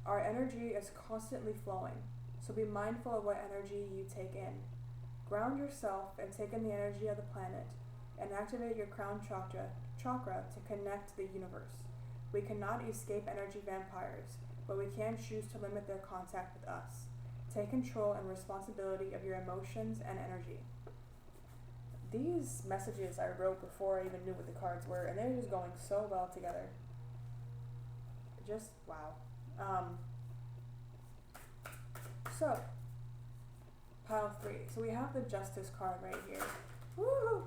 Our energy is constantly flowing, so be mindful of what energy you take in. Ground yourself and take in the energy of the planet and activate your crown chakra to connect to the universe. We cannot escape energy vampires, but we can choose to limit their contact with us. Take control and responsibility of your emotions and energy. These messages I wrote before I even knew what the cards were, and they're just going so well together. Just wow. So, pile 3. So we have the Justice card right here. Woo!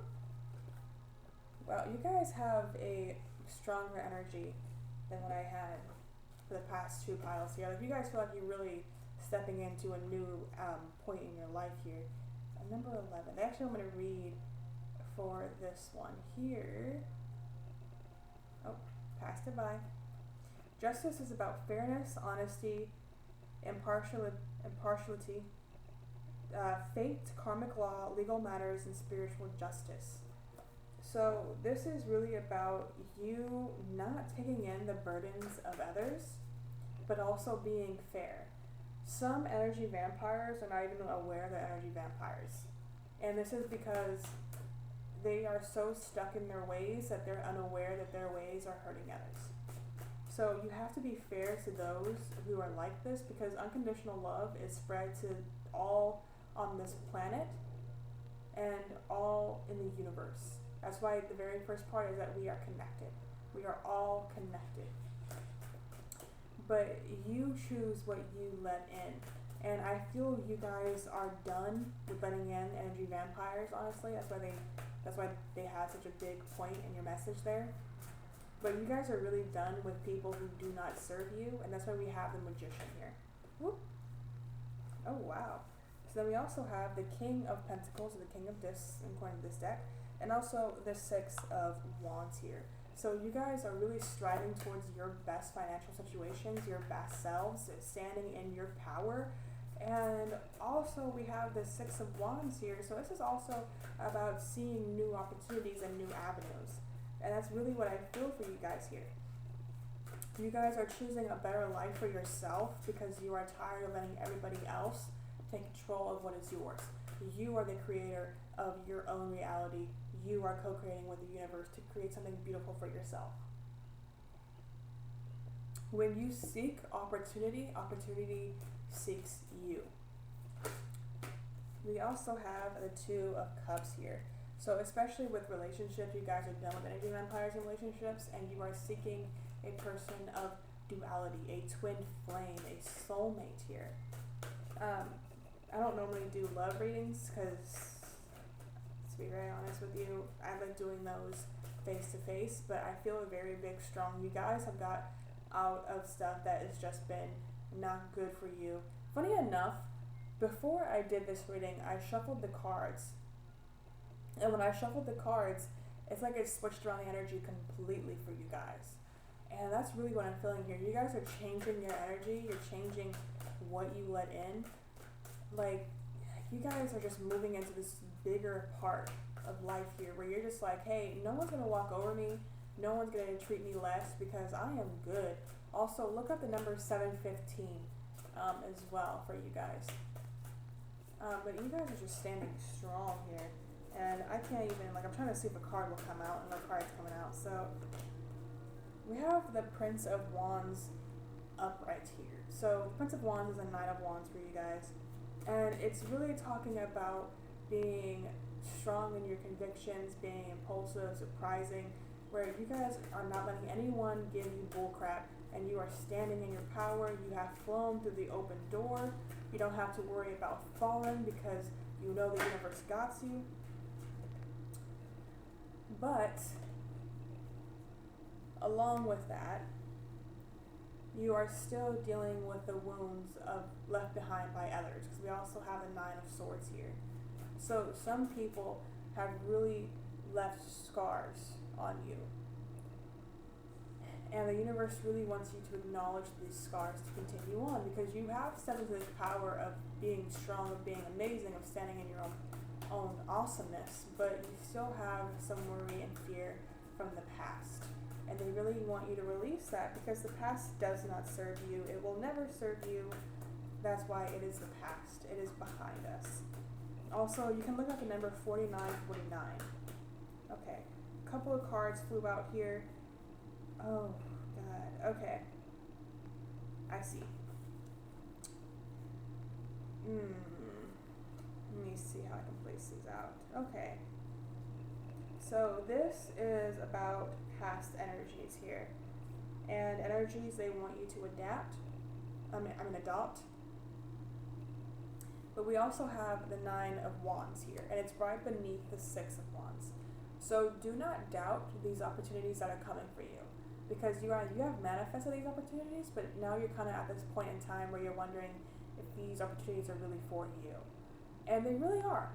Well, you guys have a stronger energy than what I had for the past 2 piles here. Like, you guys feel like you're really stepping into a new point in your life here. Number 11. Actually, I'm going to read for this one here. Oh, passed it by. Justice is about fairness, honesty, impartiality, fate, karmic law, legal matters, and spiritual justice. So this is really about you not taking in the burdens of others, but also being fair. Some energy vampires are not even aware they're energy vampires. And this is because they are so stuck in their ways that they're unaware that their ways are hurting others. So you have to be fair to those who are like this, because unconditional love is spread to all on this planet and all in the universe. That's why the very first part is that we are connected. We are all connected. But you choose what you let in. And I feel you guys are done with letting in energy vampires, honestly. That's why they have such a big point in your message there. But you guys are really done with people who do not serve you, and that's why we have the Magician here. Whoop. Oh, wow. So then we also have the King of Pentacles, or the King of Discs, according to this deck, and also the 6 of Wands here. So you guys are really striving towards your best financial situations, your best selves, standing in your power. And also we have the 6 of Wands here. So this is also about seeing new opportunities and new avenues. And that's really what I feel for you guys here. You guys are choosing a better life for yourself because you are tired of letting everybody else take control of what is yours. You are the creator of your own reality. You are co-creating with the universe to create something beautiful for yourself. When you seek opportunity, opportunity seeks you. We also have the 2 of Cups here. So especially with relationships, you guys are done with energy vampires in relationships, and you are seeking a person of duality, a twin flame, a soulmate here. I don't normally do love readings because, to be very honest with you, I like doing those face to face, but I feel a very big, strong, you guys have got out of stuff that has just been not good for you. Funny enough, before I did this reading, I shuffled the cards. And when I shuffled the cards, it's like it switched around the energy completely for you guys. And that's really what I'm feeling here. You guys are changing your energy. You're changing what you let in. Like, you guys are just moving into this bigger part of life here where you're just like, hey, no one's going to walk over me. No one's going to treat me less because I am good. Also, look up the number 715 as well for you guys. But you guys are just standing strong here. And I can't even, I'm trying to see if a card will come out, and no card's coming out. So we have the Prince of Wands upright here. So the Prince of Wands is a Knight of Wands for you guys. And it's really talking about being strong in your convictions, being impulsive, surprising, where you guys are not letting anyone give you bullcrap, and you are standing in your power. You have flown through the open door. You don't have to worry about falling because you know the universe got you. But along with that, you are still dealing with the wounds of left behind by others, because we also have the 9 of Swords here. So some people have really left scars on you, and the universe really wants you to acknowledge these scars to continue on, because you have stepped into this power of being strong, of being amazing, of standing in your own awesomeness, but you still have some worry and fear from the past, and they really really want you to release that, because the past does not serve you. It will never serve you. That's why it is the past. It is behind us. Also, you can look at the number 4949. Okay, a couple of cards flew out here. Oh, God. Okay. I see. Let me see how I can place these out. Okay. So this is about past energies here. And energies they want you to adopt. But we also have the 9 of Wands here, and it's right beneath the 6 of Wands. So do not doubt these opportunities that are coming for you, because you have manifested these opportunities, but now you're kind of at this point in time where you're wondering if these opportunities are really for you. And they really are.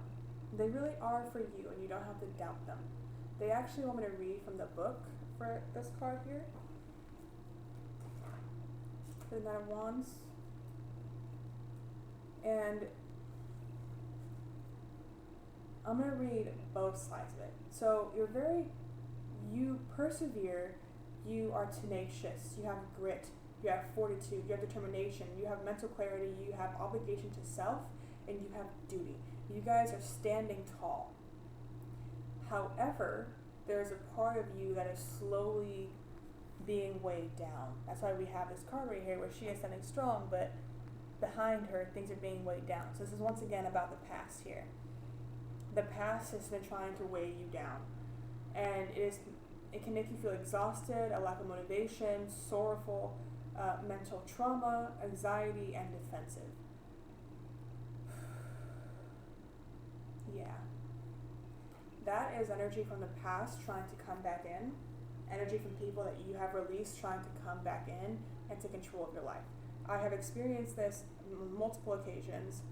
They really are for you, and you don't have to doubt them. They actually want me to read from the book for this card here. The 9 of Wands. And I'm going to read both sides of it. So you persevere, you are tenacious, you have grit, you have fortitude, you have determination, you have mental clarity, you have obligation to self, and you have duty. You guys are standing tall. However, there's a part of you that is slowly being weighed down. That's why we have this card right here where she is standing strong, but behind her, things are being weighed down. So this is once again about the past here. The past has been trying to weigh you down, and it can make you feel exhausted, a lack of motivation, sorrowful, mental trauma, anxiety, and defensive. Yeah. That is energy from the past trying to come back in, energy from people that you have released trying to come back in and take control of your life. I have experienced this on multiple occasions,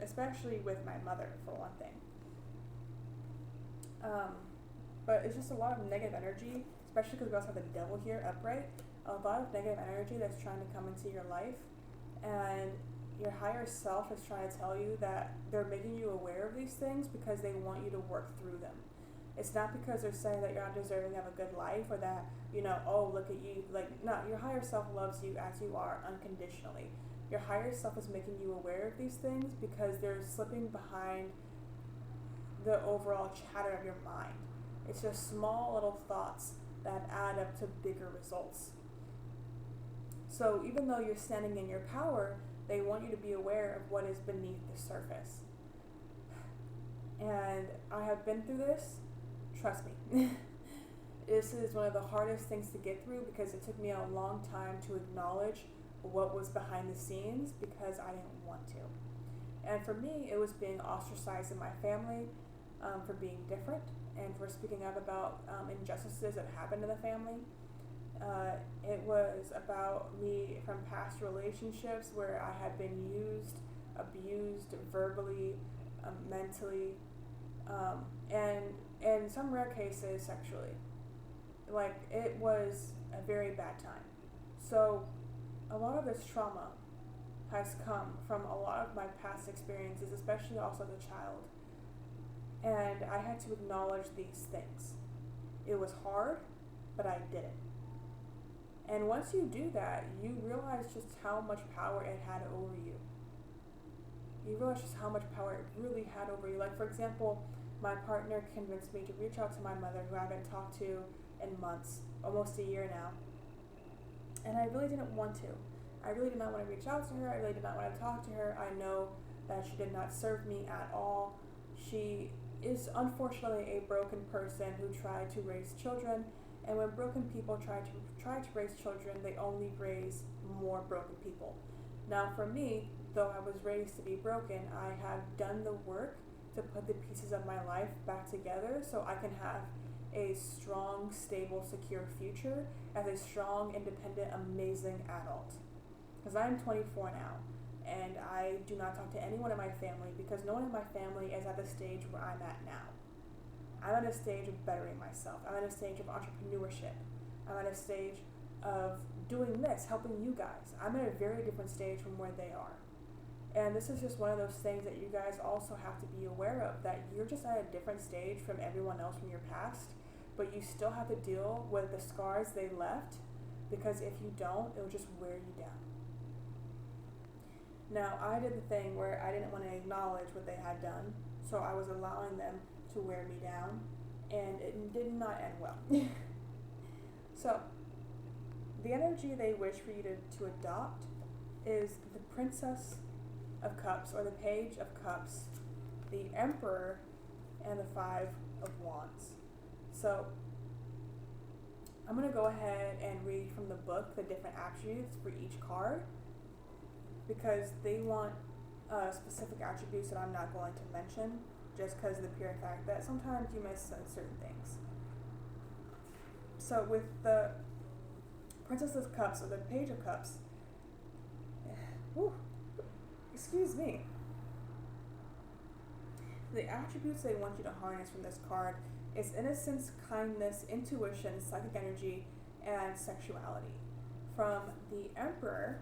especially with my mother, for one thing. But it's just a lot of negative energy, especially because we also have the devil here upright. A lot of negative energy that's trying to come into your life, and your higher self is trying to tell you that they're making you aware of these things because they want you to work through them. It's not because they're saying that you're not deserving of a good life, or that, oh, look at you. No, your higher self loves you as you are unconditionally. Your higher self is making you aware of these things because they're slipping behind the overall chatter of your mind. It's just small little thoughts that add up to bigger results. So even though you're standing in your power, they want you to be aware of what is beneath the surface. And I have been through this. Trust me. This is one of the hardest things to get through because it took me a long time to acknowledge what was behind the scenes because I didn't want to. And for me, it was being ostracized in my family for being different and for speaking up about injustices that happened in the family. It was about me from past relationships where I had been used, abused verbally, mentally, and in some rare cases sexually. It was a very bad time. So a lot of this trauma has come from a lot of my past experiences, especially also as a child. And I had to acknowledge these things. It was hard, but I did it. And once you do that, you realize just how much power it had over you. You realize just how much power it really had over you. For example, my partner convinced me to reach out to my mother, who I haven't talked to in months, almost a year now. And I really didn't want to. I really did not want to reach out to her. I really did not want to talk to her. I know that she did not serve me at all. She is unfortunately a broken person who tried to raise children. And when broken people try to raise children, they only raise more broken people. Now for me, though I was raised to be broken, I have done the work to put the pieces of my life back together so I can have a strong, stable, secure future as a strong, independent, amazing adult. Because I'm 24 now, and I do not talk to anyone in my family because no one in my family is at the stage where I'm at now. I'm at a stage of bettering myself. I'm at a stage of entrepreneurship. I'm at a stage of doing this, helping you guys. I'm at a very different stage from where they are. And this is just one of those things that you guys also have to be aware of, that you're just at a different stage from everyone else from your past, but you still have to deal with the scars they left, because if you don't, it will just wear you down. Now, I did the thing where I didn't want to acknowledge what they had done, so I was allowing them to wear me down, and it did not end well. So, the energy they wish for you to adopt is the Princess of Cups, or the Page of Cups, the Emperor, and the Five of Wands. So, I'm going to go ahead and read from the book the different attributes for each card, because they want specific attributes that I'm not going to mention, just because of the pure fact that sometimes you miss certain things. So with the Princess of Cups, or the Page of Cups, excuse me, the attributes they want you to harness from this card is innocence, kindness, intuition, psychic energy, and sexuality. From the Emperor,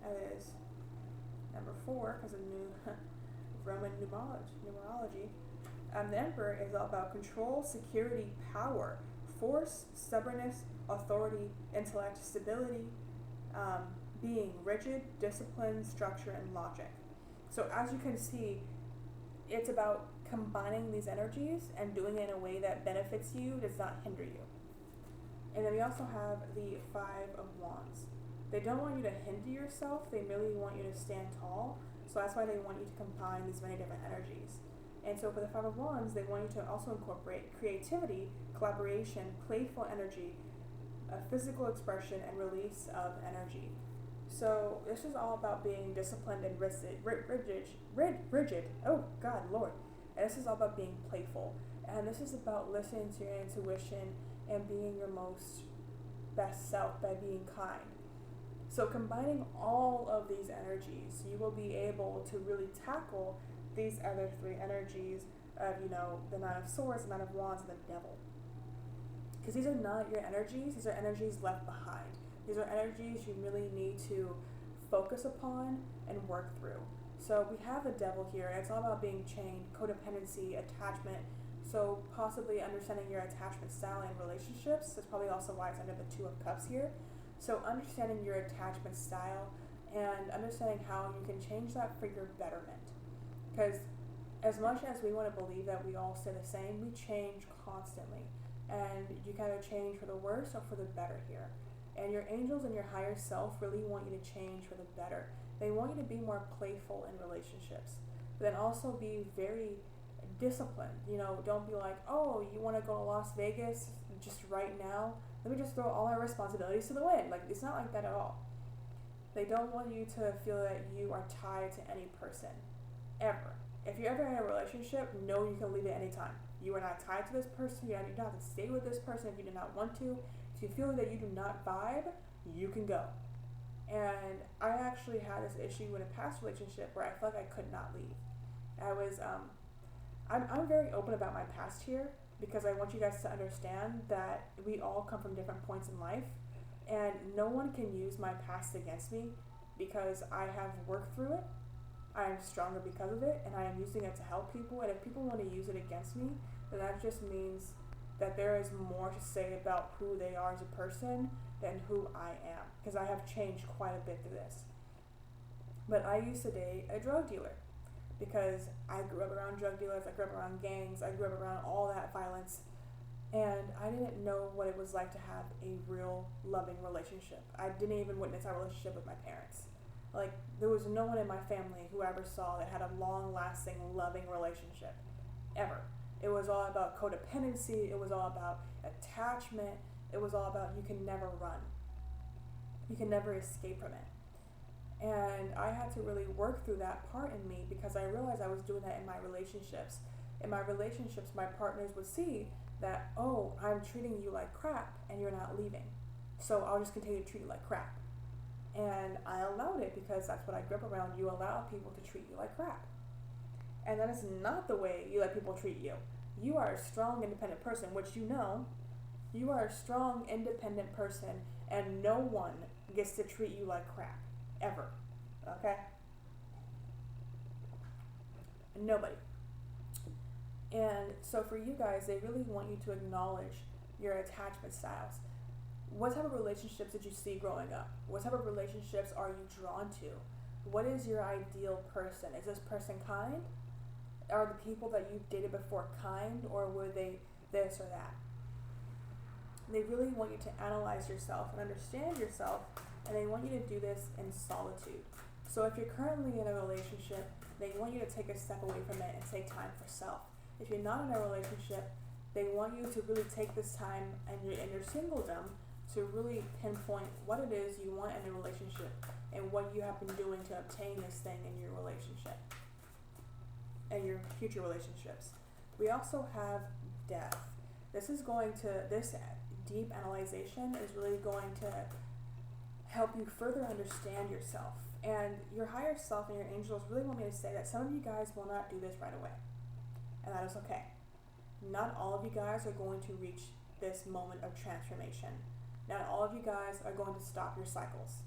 that is number 4 because of Roman numerology. The Emperor is all about control, security, power, force, stubbornness, authority, intellect, stability, being rigid, discipline, structure, and logic. So as you can see, it's about combining these energies and doing it in a way that benefits you, does not hinder you. And then we also have the Five of Wands. They don't want you to hinder yourself, they merely want you to stand tall. So that's why they want you to combine these many different energies. And so for the Five of Wands, they want you to also incorporate creativity, collaboration, playful energy, a physical expression, and release of energy. So this is all about being disciplined and rigid. Oh God, Lord. And this is all about being playful. And this is about listening to your intuition and being your most best self by being kind. So combining all of these energies, you will be able to really tackle these other 3 energies of, the Nine of Swords, the Nine of Wands, and the Devil. Because these are not your energies, these are energies left behind. These are energies you really need to focus upon and work through. So we have the Devil here, and it's all about being chained, codependency, attachment. So possibly understanding your attachment style in relationships. That's probably also why it's under the Two of Cups here. So understanding your attachment style and understanding how you can change that for your betterment. Because as much as we want to believe that we all stay the same, we change constantly. And you kind of change for the worse or for the better here. And your angels and your higher self really want you to change for the better. They want you to be more playful in relationships. But then also be very disciplined. Don't be like, oh, you want to go to Las Vegas just right now? Let me just throw all our responsibilities to the wind. Like, it's not like that at all. They don't want you to feel that you are tied to any person, ever. If you're ever in a relationship, know you can leave at any time. You are not tied to this person. You don't have to stay with this person if you do not want to. If you feel that you do not vibe, you can go. And I actually had this issue in a past relationship where I felt like I could not leave. I'm very open about my past here, because I want you guys to understand that we all come from different points in life, and no one can use my past against me, because I have worked through it. I am stronger because of it, and I am using it to help people. And if people want to use it against me, then that just means that there is more to say about who they are as a person than who I am, because I have changed quite a bit through this. But I used to date a drug dealer, because I grew up around drug dealers, I grew up around gangs, I grew up around all that violence, and I didn't know what it was like to have a real loving relationship. I didn't even witness our relationship with my parents. Like, there was no one in my family who I ever saw that had a long-lasting, loving relationship, ever. It was all about codependency, it was all about attachment, it was all about you can never run. You can never escape from it. And I had to really work through that part in me, because I realized I was doing that in my relationships. In my relationships, my partners would see that, oh, I'm treating you like crap and you're not leaving. So I'll just continue to treat you like crap. And I allowed it, because that's what I grew up around. You allow people to treat you like crap. And that is not the way you let people treat you. You are a strong, independent person, which you are a strong, independent person, and no one gets to treat you like crap. Ever. Okay? Nobody. And so for you guys, they really want you to acknowledge your attachment styles. What type of relationships did you see growing up? What type of relationships are you drawn to? What is your ideal person? Is this person kind? Are the people that you've dated before kind, or were they this or that? They really want you to analyze yourself and understand yourself, and they want you to do this in solitude. So if you're currently in a relationship, they want you to take a step away from it and take time for self. If you're not in a relationship, they want you to really take this time in your singledom to really pinpoint what it is you want in a relationship and what you have been doing to obtain this thing in your relationship and your future relationships. We also have death. This deep analyzation is really going to help you further understand yourself. And your higher self and your angels really want me to say that some of you guys will not do this right away. And that is okay. Not all of you guys are going to reach this moment of transformation. Not all of you guys are going to stop your cycles.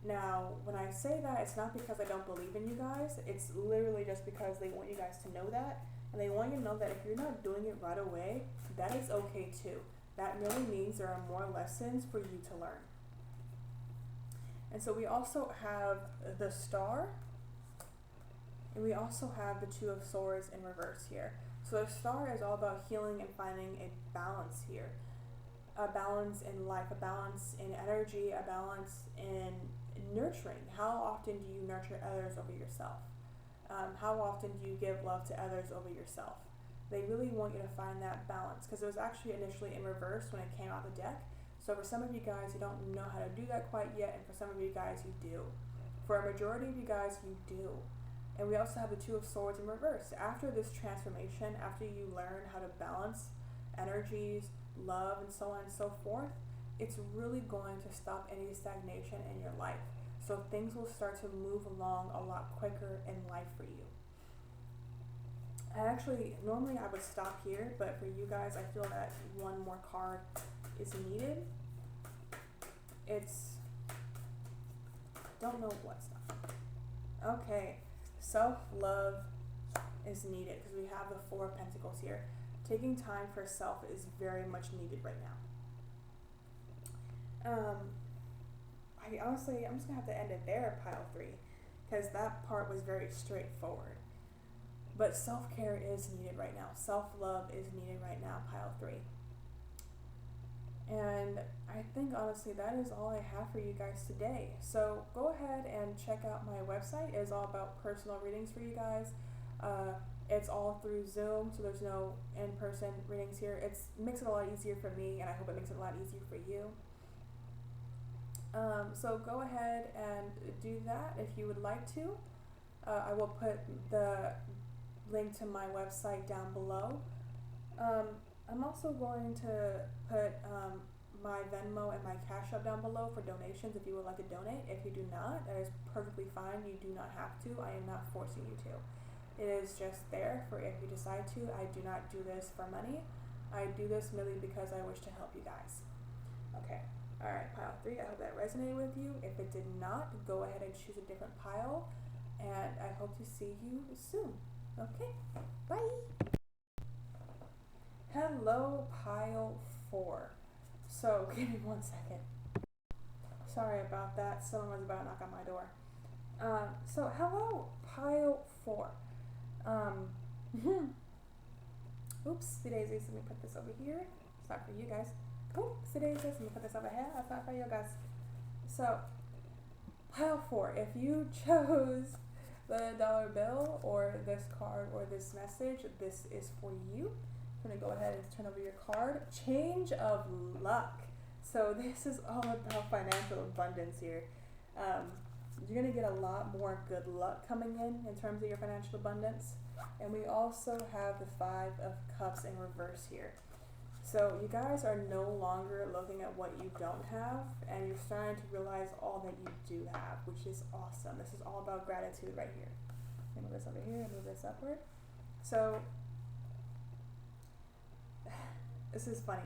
Now, when I say that, it's not because I don't believe in you guys. It's literally just because they want you guys to know that. And they want you to know that if you're not doing it right away, that is okay too. That merely means there are more lessons for you to learn. And so we also have the Star, and we also have the Two of Swords in reverse here. So the Star is all about healing and finding a balance here. A balance in life, a balance in energy, a balance in nurturing. How often do you nurture others over yourself? How often do you give love to others over yourself? They really want you to find that balance, because it was actually initially in reverse when it came out the deck. So for some of you guys, you don't know how to do that quite yet, and for some of you guys, you do. For a majority of you guys, you do. And we also have the Two of Swords in reverse. After this transformation, after you learn how to balance energies, love, and so on and so forth, it's really going to stop any stagnation in your life. So things will start to move along a lot quicker in life for you. Normally I would stop here, but for you guys, I feel that one more card is needed. Don't know what stuff. Okay, self-love is needed because we have the Four of Pentacles here. Taking time for self is very much needed right now. I'm just gonna have to end it there, pile 3, because that part was very straightforward. But self-care is needed right now. Self-love is needed right now, pile 3. And I think honestly that is all I have for you guys today. So go ahead and check out my website. It is all about personal readings for you guys. It's all through Zoom, so there's no in-person readings here. It makes it a lot easier for me, and I hope it makes it a lot easier for you. So go ahead and do that if you would like to. I will put the link to my website down below. I'm also going to put my Venmo and my Cash App down below for donations if you would like to donate. If you do not, that is perfectly fine. You do not have to. I am not forcing you to. It is just there for if you decide to. I do not do this for money. I do this merely because I wish to help you guys. Okay. Alright, pile 3. I hope that resonated with you. If it did not, go ahead and choose a different pile. And I hope to see you soon. Okay. Bye. Hello, pile 4. So, give me 1 second. Sorry about that. Someone was about to knock on my door. So hello, pile 4. Oopsie daisies. Let me put this over here. It's not for you guys. Oopsie daisies. Let me put this over here. That's not for you guys. So, pile 4. If you chose the dollar bill or this card or this message, this is for you. I'm going to go ahead and turn over your card. Change of luck. So this is all about financial abundance here. You're going to get a lot more good luck coming in terms of your financial abundance. And we also have the 5 of Cups in reverse here. So you guys are no longer looking at what you don't have, and you're starting to realize all that you do have, which is awesome. This is all about gratitude right here. Move this over here and move this upward. So this is funny.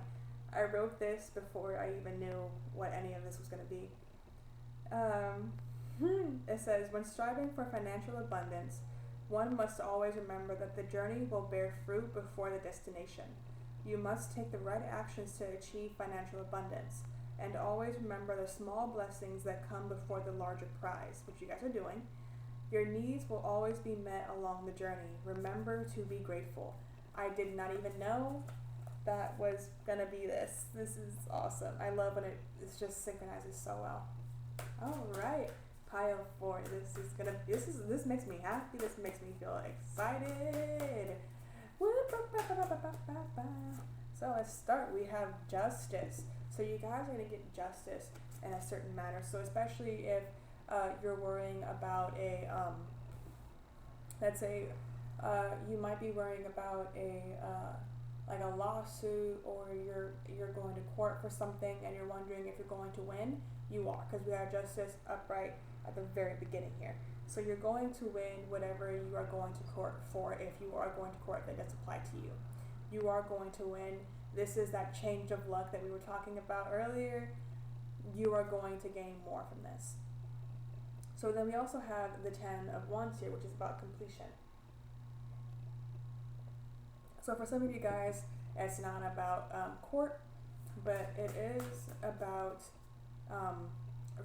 I wrote this before I even knew what any of this was going to be. It says, when striving for financial abundance, One must always remember that the journey will bear fruit before the destination. You must take the right actions to achieve financial abundance, and always remember the small blessings that come before the larger prize, which you guys are doing. Your needs will always be met along the journey. Remember to be grateful. I did not even know that was gonna be this. This is awesome. I love when it just synchronizes so well. All right, pile 4. This makes me happy. This makes me feel excited. So let's start. We have justice. So you guys are gonna get justice in a certain manner. So especially if you're worrying about let's say you might be worrying about like a lawsuit, or you're going to court for something and you're wondering if you're going to win. You are, because we have justice upright at the very beginning here. So you're going to win whatever you are going to court for. If you are going to court, that does apply to you. You are going to win. This is that change of luck that we were talking about earlier. You are going to gain more from this. So then we also have the 10 of Wands here, which is about completion. So for some of you guys, it's not about court, but it is about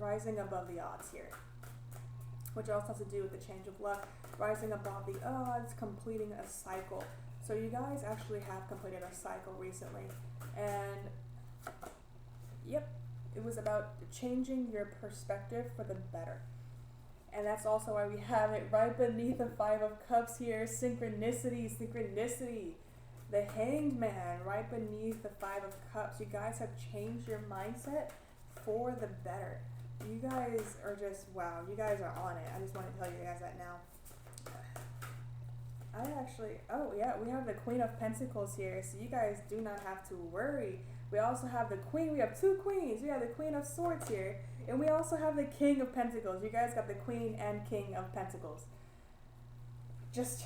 rising above the odds here, which also has to do with the change of luck, rising above the odds, completing a cycle. So you guys actually have completed a cycle recently, and yep, it was about changing your perspective for the better. And that's also why we have it right beneath the 5 of Cups here. Synchronicity, synchronicity. The Hanged Man right beneath the 5 of Cups. You guys have changed your mindset for the better. You guys are just, wow, you guys are on it. I just want to tell you guys that now. Oh yeah, we have the Queen of Pentacles here, so you guys do not have to worry. We also have the Queen. We have 2 queens. We have the Queen of Swords here, and we also have the King of Pentacles. You guys got the Queen and King of Pentacles. Just,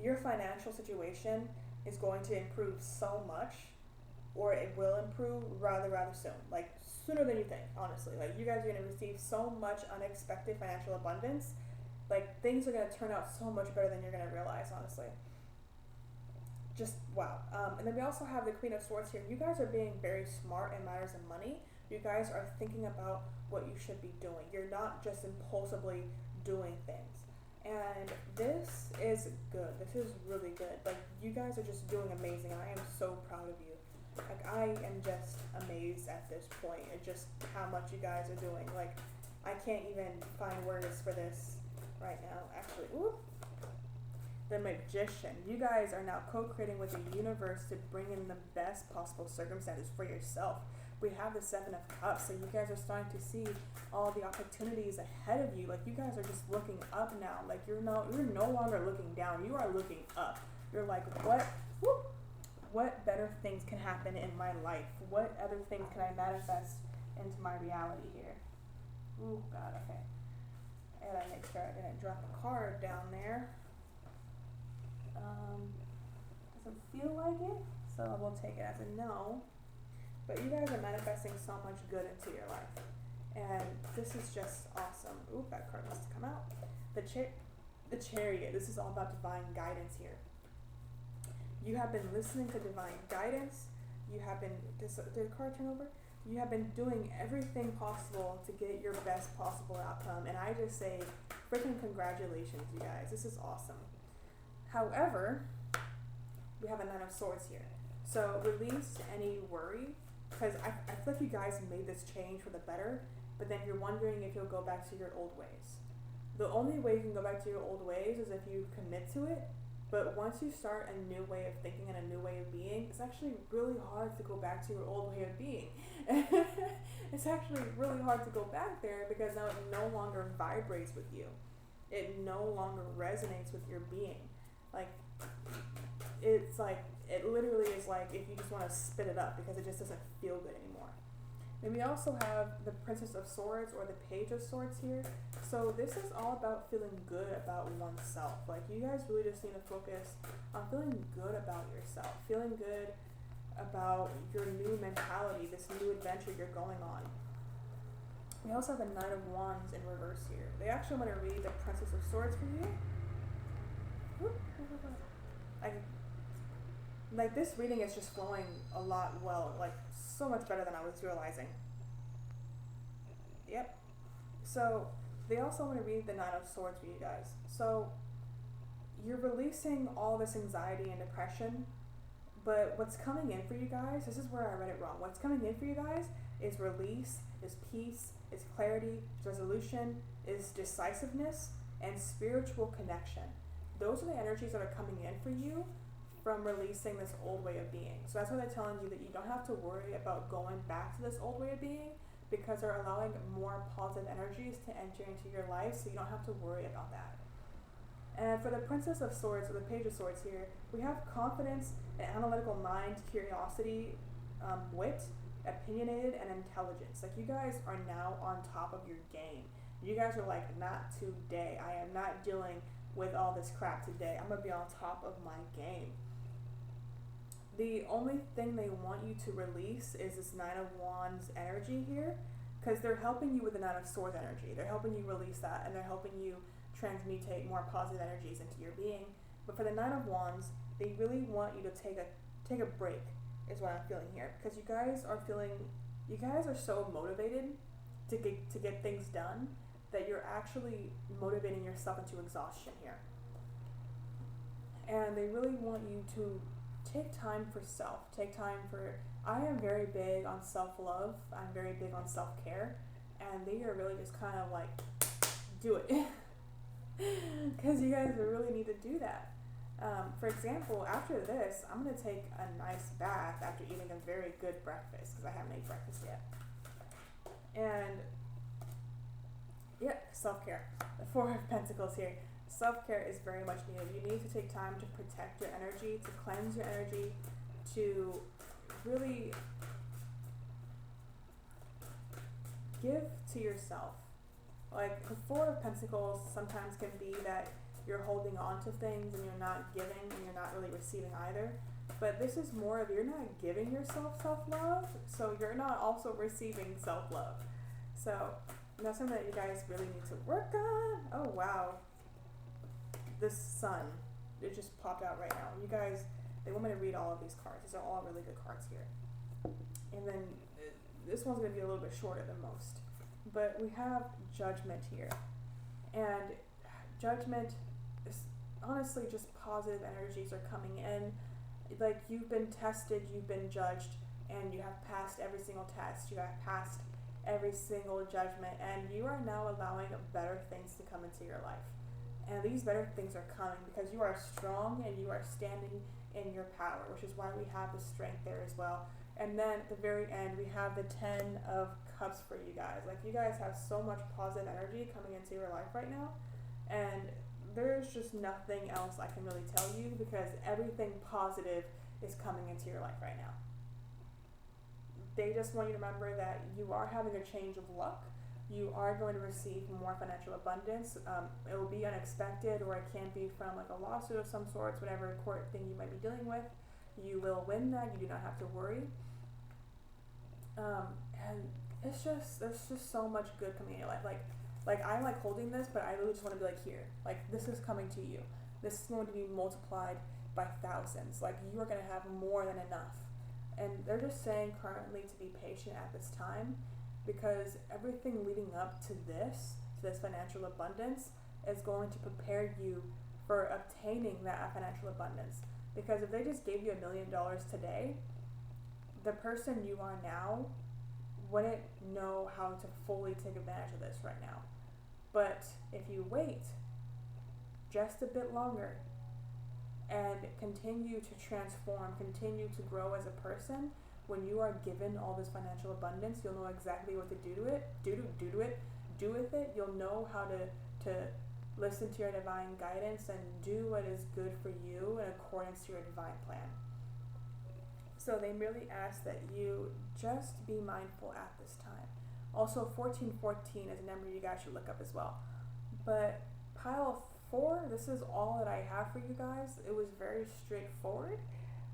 your financial situation is going to improve so much, or it will improve rather soon. Like, sooner than you think, honestly. Like, you guys are going to receive so much unexpected financial abundance. Like, things are going to turn out so much better than you're going to realize, honestly. Just, wow. And then we also have the Queen of Swords here. You guys are being very smart in matters of money. You guys are thinking about what you should be doing. You're not just impulsively doing things. And this is good. This is really good. Like, you guys are just doing amazing, and I am so proud of you. Like, I am just amazed at this point at just how much you guys are doing. Like, I can't even find words for this right now. Actually, the Magician. You guys are now co-creating with the universe to bring in the best possible circumstances for yourself. We have the 7 of Cups, so you guys are starting to see all the opportunities ahead of you. Like, you guys are just looking up now. Like, you're no longer looking down. You are looking up. You're like, what better things can happen in my life? What other things can I manifest into my reality here? Oh God, okay. And I make sure I didn't drop a card down there. Doesn't feel like it, so we'll take it as a no. But you guys are manifesting so much good into your life, and this is just awesome. Ooh, that card needs to come out. The Chariot. This is all about divine guidance here. You have been listening to divine guidance. You have been, did the card turn over? You have been doing everything possible to get your best possible outcome, and I just say, freaking congratulations, you guys. This is awesome. However, we have a 9 of Swords here. So release any worry, because I feel like you guys made this change for the better, but then you're wondering if you'll go back to your old ways. The only way you can go back to your old ways is if you commit to it, but once you start a new way of thinking and a new way of being, it's actually really hard to go back to your old way of being. It's actually really hard to go back there because now it no longer vibrates with you. It no longer resonates with your being. Like, it's like, it literally is like if you just want to spit it up because it just doesn't feel good anymore. Then we also have the Princess of Swords or the Page of Swords here. So this is all about feeling good about oneself. Like, you guys really just need to focus on feeling good about yourself, feeling good about your new mentality, this new adventure you're going on. We also have the Knight of Wands in reverse here. They actually want to read the Princess of Swords for you. like this reading is just flowing a lot well, like so much better than I was realizing. Yep. So they also want to read the Nine of Swords for you guys. So you're releasing all this anxiety and depression, but what's coming in for you guys, this is where I read it wrong. What's coming in for you guys is release, is peace, is clarity, is resolution, is decisiveness, and spiritual connection. Those are the energies that are coming in for you from releasing this old way of being. So that's why they're telling you that you don't have to worry about going back to this old way of being, because they're allowing more positive energies to enter into your life, so you don't have to worry about that. And for the Princess of Swords, or the Page of Swords here, we have confidence, an analytical mind, curiosity, wit, opinionated, and intelligence. Like, you guys are now on top of your game. You guys are like, not today. I am not dealing with all this crap today. I'm going to be on top of my game. The only thing they want you to release is this Nine of Wands energy here, because they're helping you with the Nine of Swords energy. They're helping you release that, and they're helping you transmutate more positive energies into your being. But for the Nine of Wands, they really want you to take a break, is what I'm feeling here, because you guys are so motivated to get things done that you're actually motivating yourself into exhaustion here. And they really want you to take time for self. I am very big on self-love. I'm very big on self-care. And they are really just kind of like, do it. Because you guys really need to do that. For example, after this, I'm going to take a nice bath after eating a very good breakfast, because I haven't ate breakfast yet. And yeah, self-care. The Four of Pentacles here. Self-care is very much needed. You need to take time to protect your energy, to cleanse your energy, to really give to yourself. Like, the Four of Pentacles sometimes can be that you're holding on to things and you're not giving and you're not really receiving either. But this is more of, you're not giving yourself self-love, so you're not also receiving self-love. So that's something that you guys really need to work on. Oh, wow. This sun, it just popped out right now. You guys, they want me to read all of these cards. These are all really good cards here. And then this one's going to be a little bit shorter than most. But we have Judgment here. And Judgment is honestly just positive energies are coming in. Like, you've been tested, you've been judged, and you have passed every single test. You have passed every single judgment, and you are now allowing better things to come into your life. And these better things are coming because you are strong and you are standing in your power, which is why we have the strength there as well. And then at the very end, we have the 10 of Cups for you guys. Like, you guys have so much positive energy coming into your life right now. And there's just nothing else I can really tell you, because everything positive is coming into your life right now. They just want you to remember that you are having a change of luck. You are going to receive more financial abundance. It will be unexpected, or it can be from like a lawsuit of some sorts, whatever court thing you might be dealing with. You will win that. You do not have to worry. And it's just, there's just so much good coming in your life. Like I like holding this, but I really just want to be like, here, like, this is coming to you. This is going to be multiplied by thousands. Like, you are going to have more than enough. And they're just saying currently to be patient at this time, because everything leading up to this financial abundance is going to prepare you for obtaining that financial abundance. Because if they just gave you $1 million today, the person you are now wouldn't know how to fully take advantage of this right now. But if you wait just a bit longer and continue to transform, continue to grow as a person, when you are given all this financial abundance, you'll know exactly what to do with it. You'll know how to listen to your divine guidance and do what is good for you in accordance to your divine plan. So they really ask that you just be mindful at this time. Also, 1414 is a number you guys should look up as well. But pile 4, this is all that I have for you guys. It was very straightforward.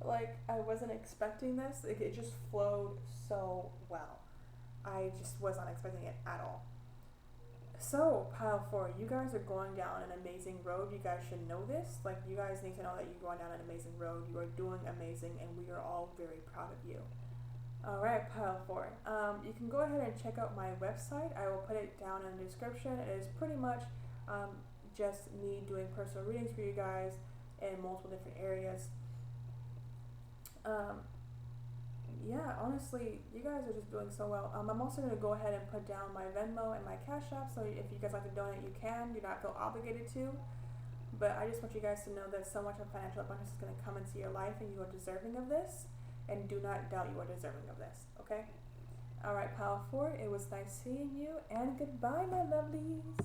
Like, I wasn't expecting this. It just flowed so well. I just was not expecting it at all. So, pile 4, you guys are going down an amazing road. You guys should know this. Like, you guys need to know that you're going down an amazing road. You are doing amazing, and we are all very proud of you. Alright, pile 4. You can go ahead and check out my website. I will put it down in the description. It is pretty much just me doing personal readings for you guys in multiple different areas. Yeah, honestly, you guys are just doing so well. I'm also going to go ahead and put down my Venmo and my Cash App, so if you guys like to donate, you can. You do not feel obligated to. But I just want you guys to know that so much of financial abundance is going to come into your life, and you are deserving of this. And do not doubt you are deserving of this, okay? Alright, pile 4, it was nice seeing you, and goodbye, my lovelies.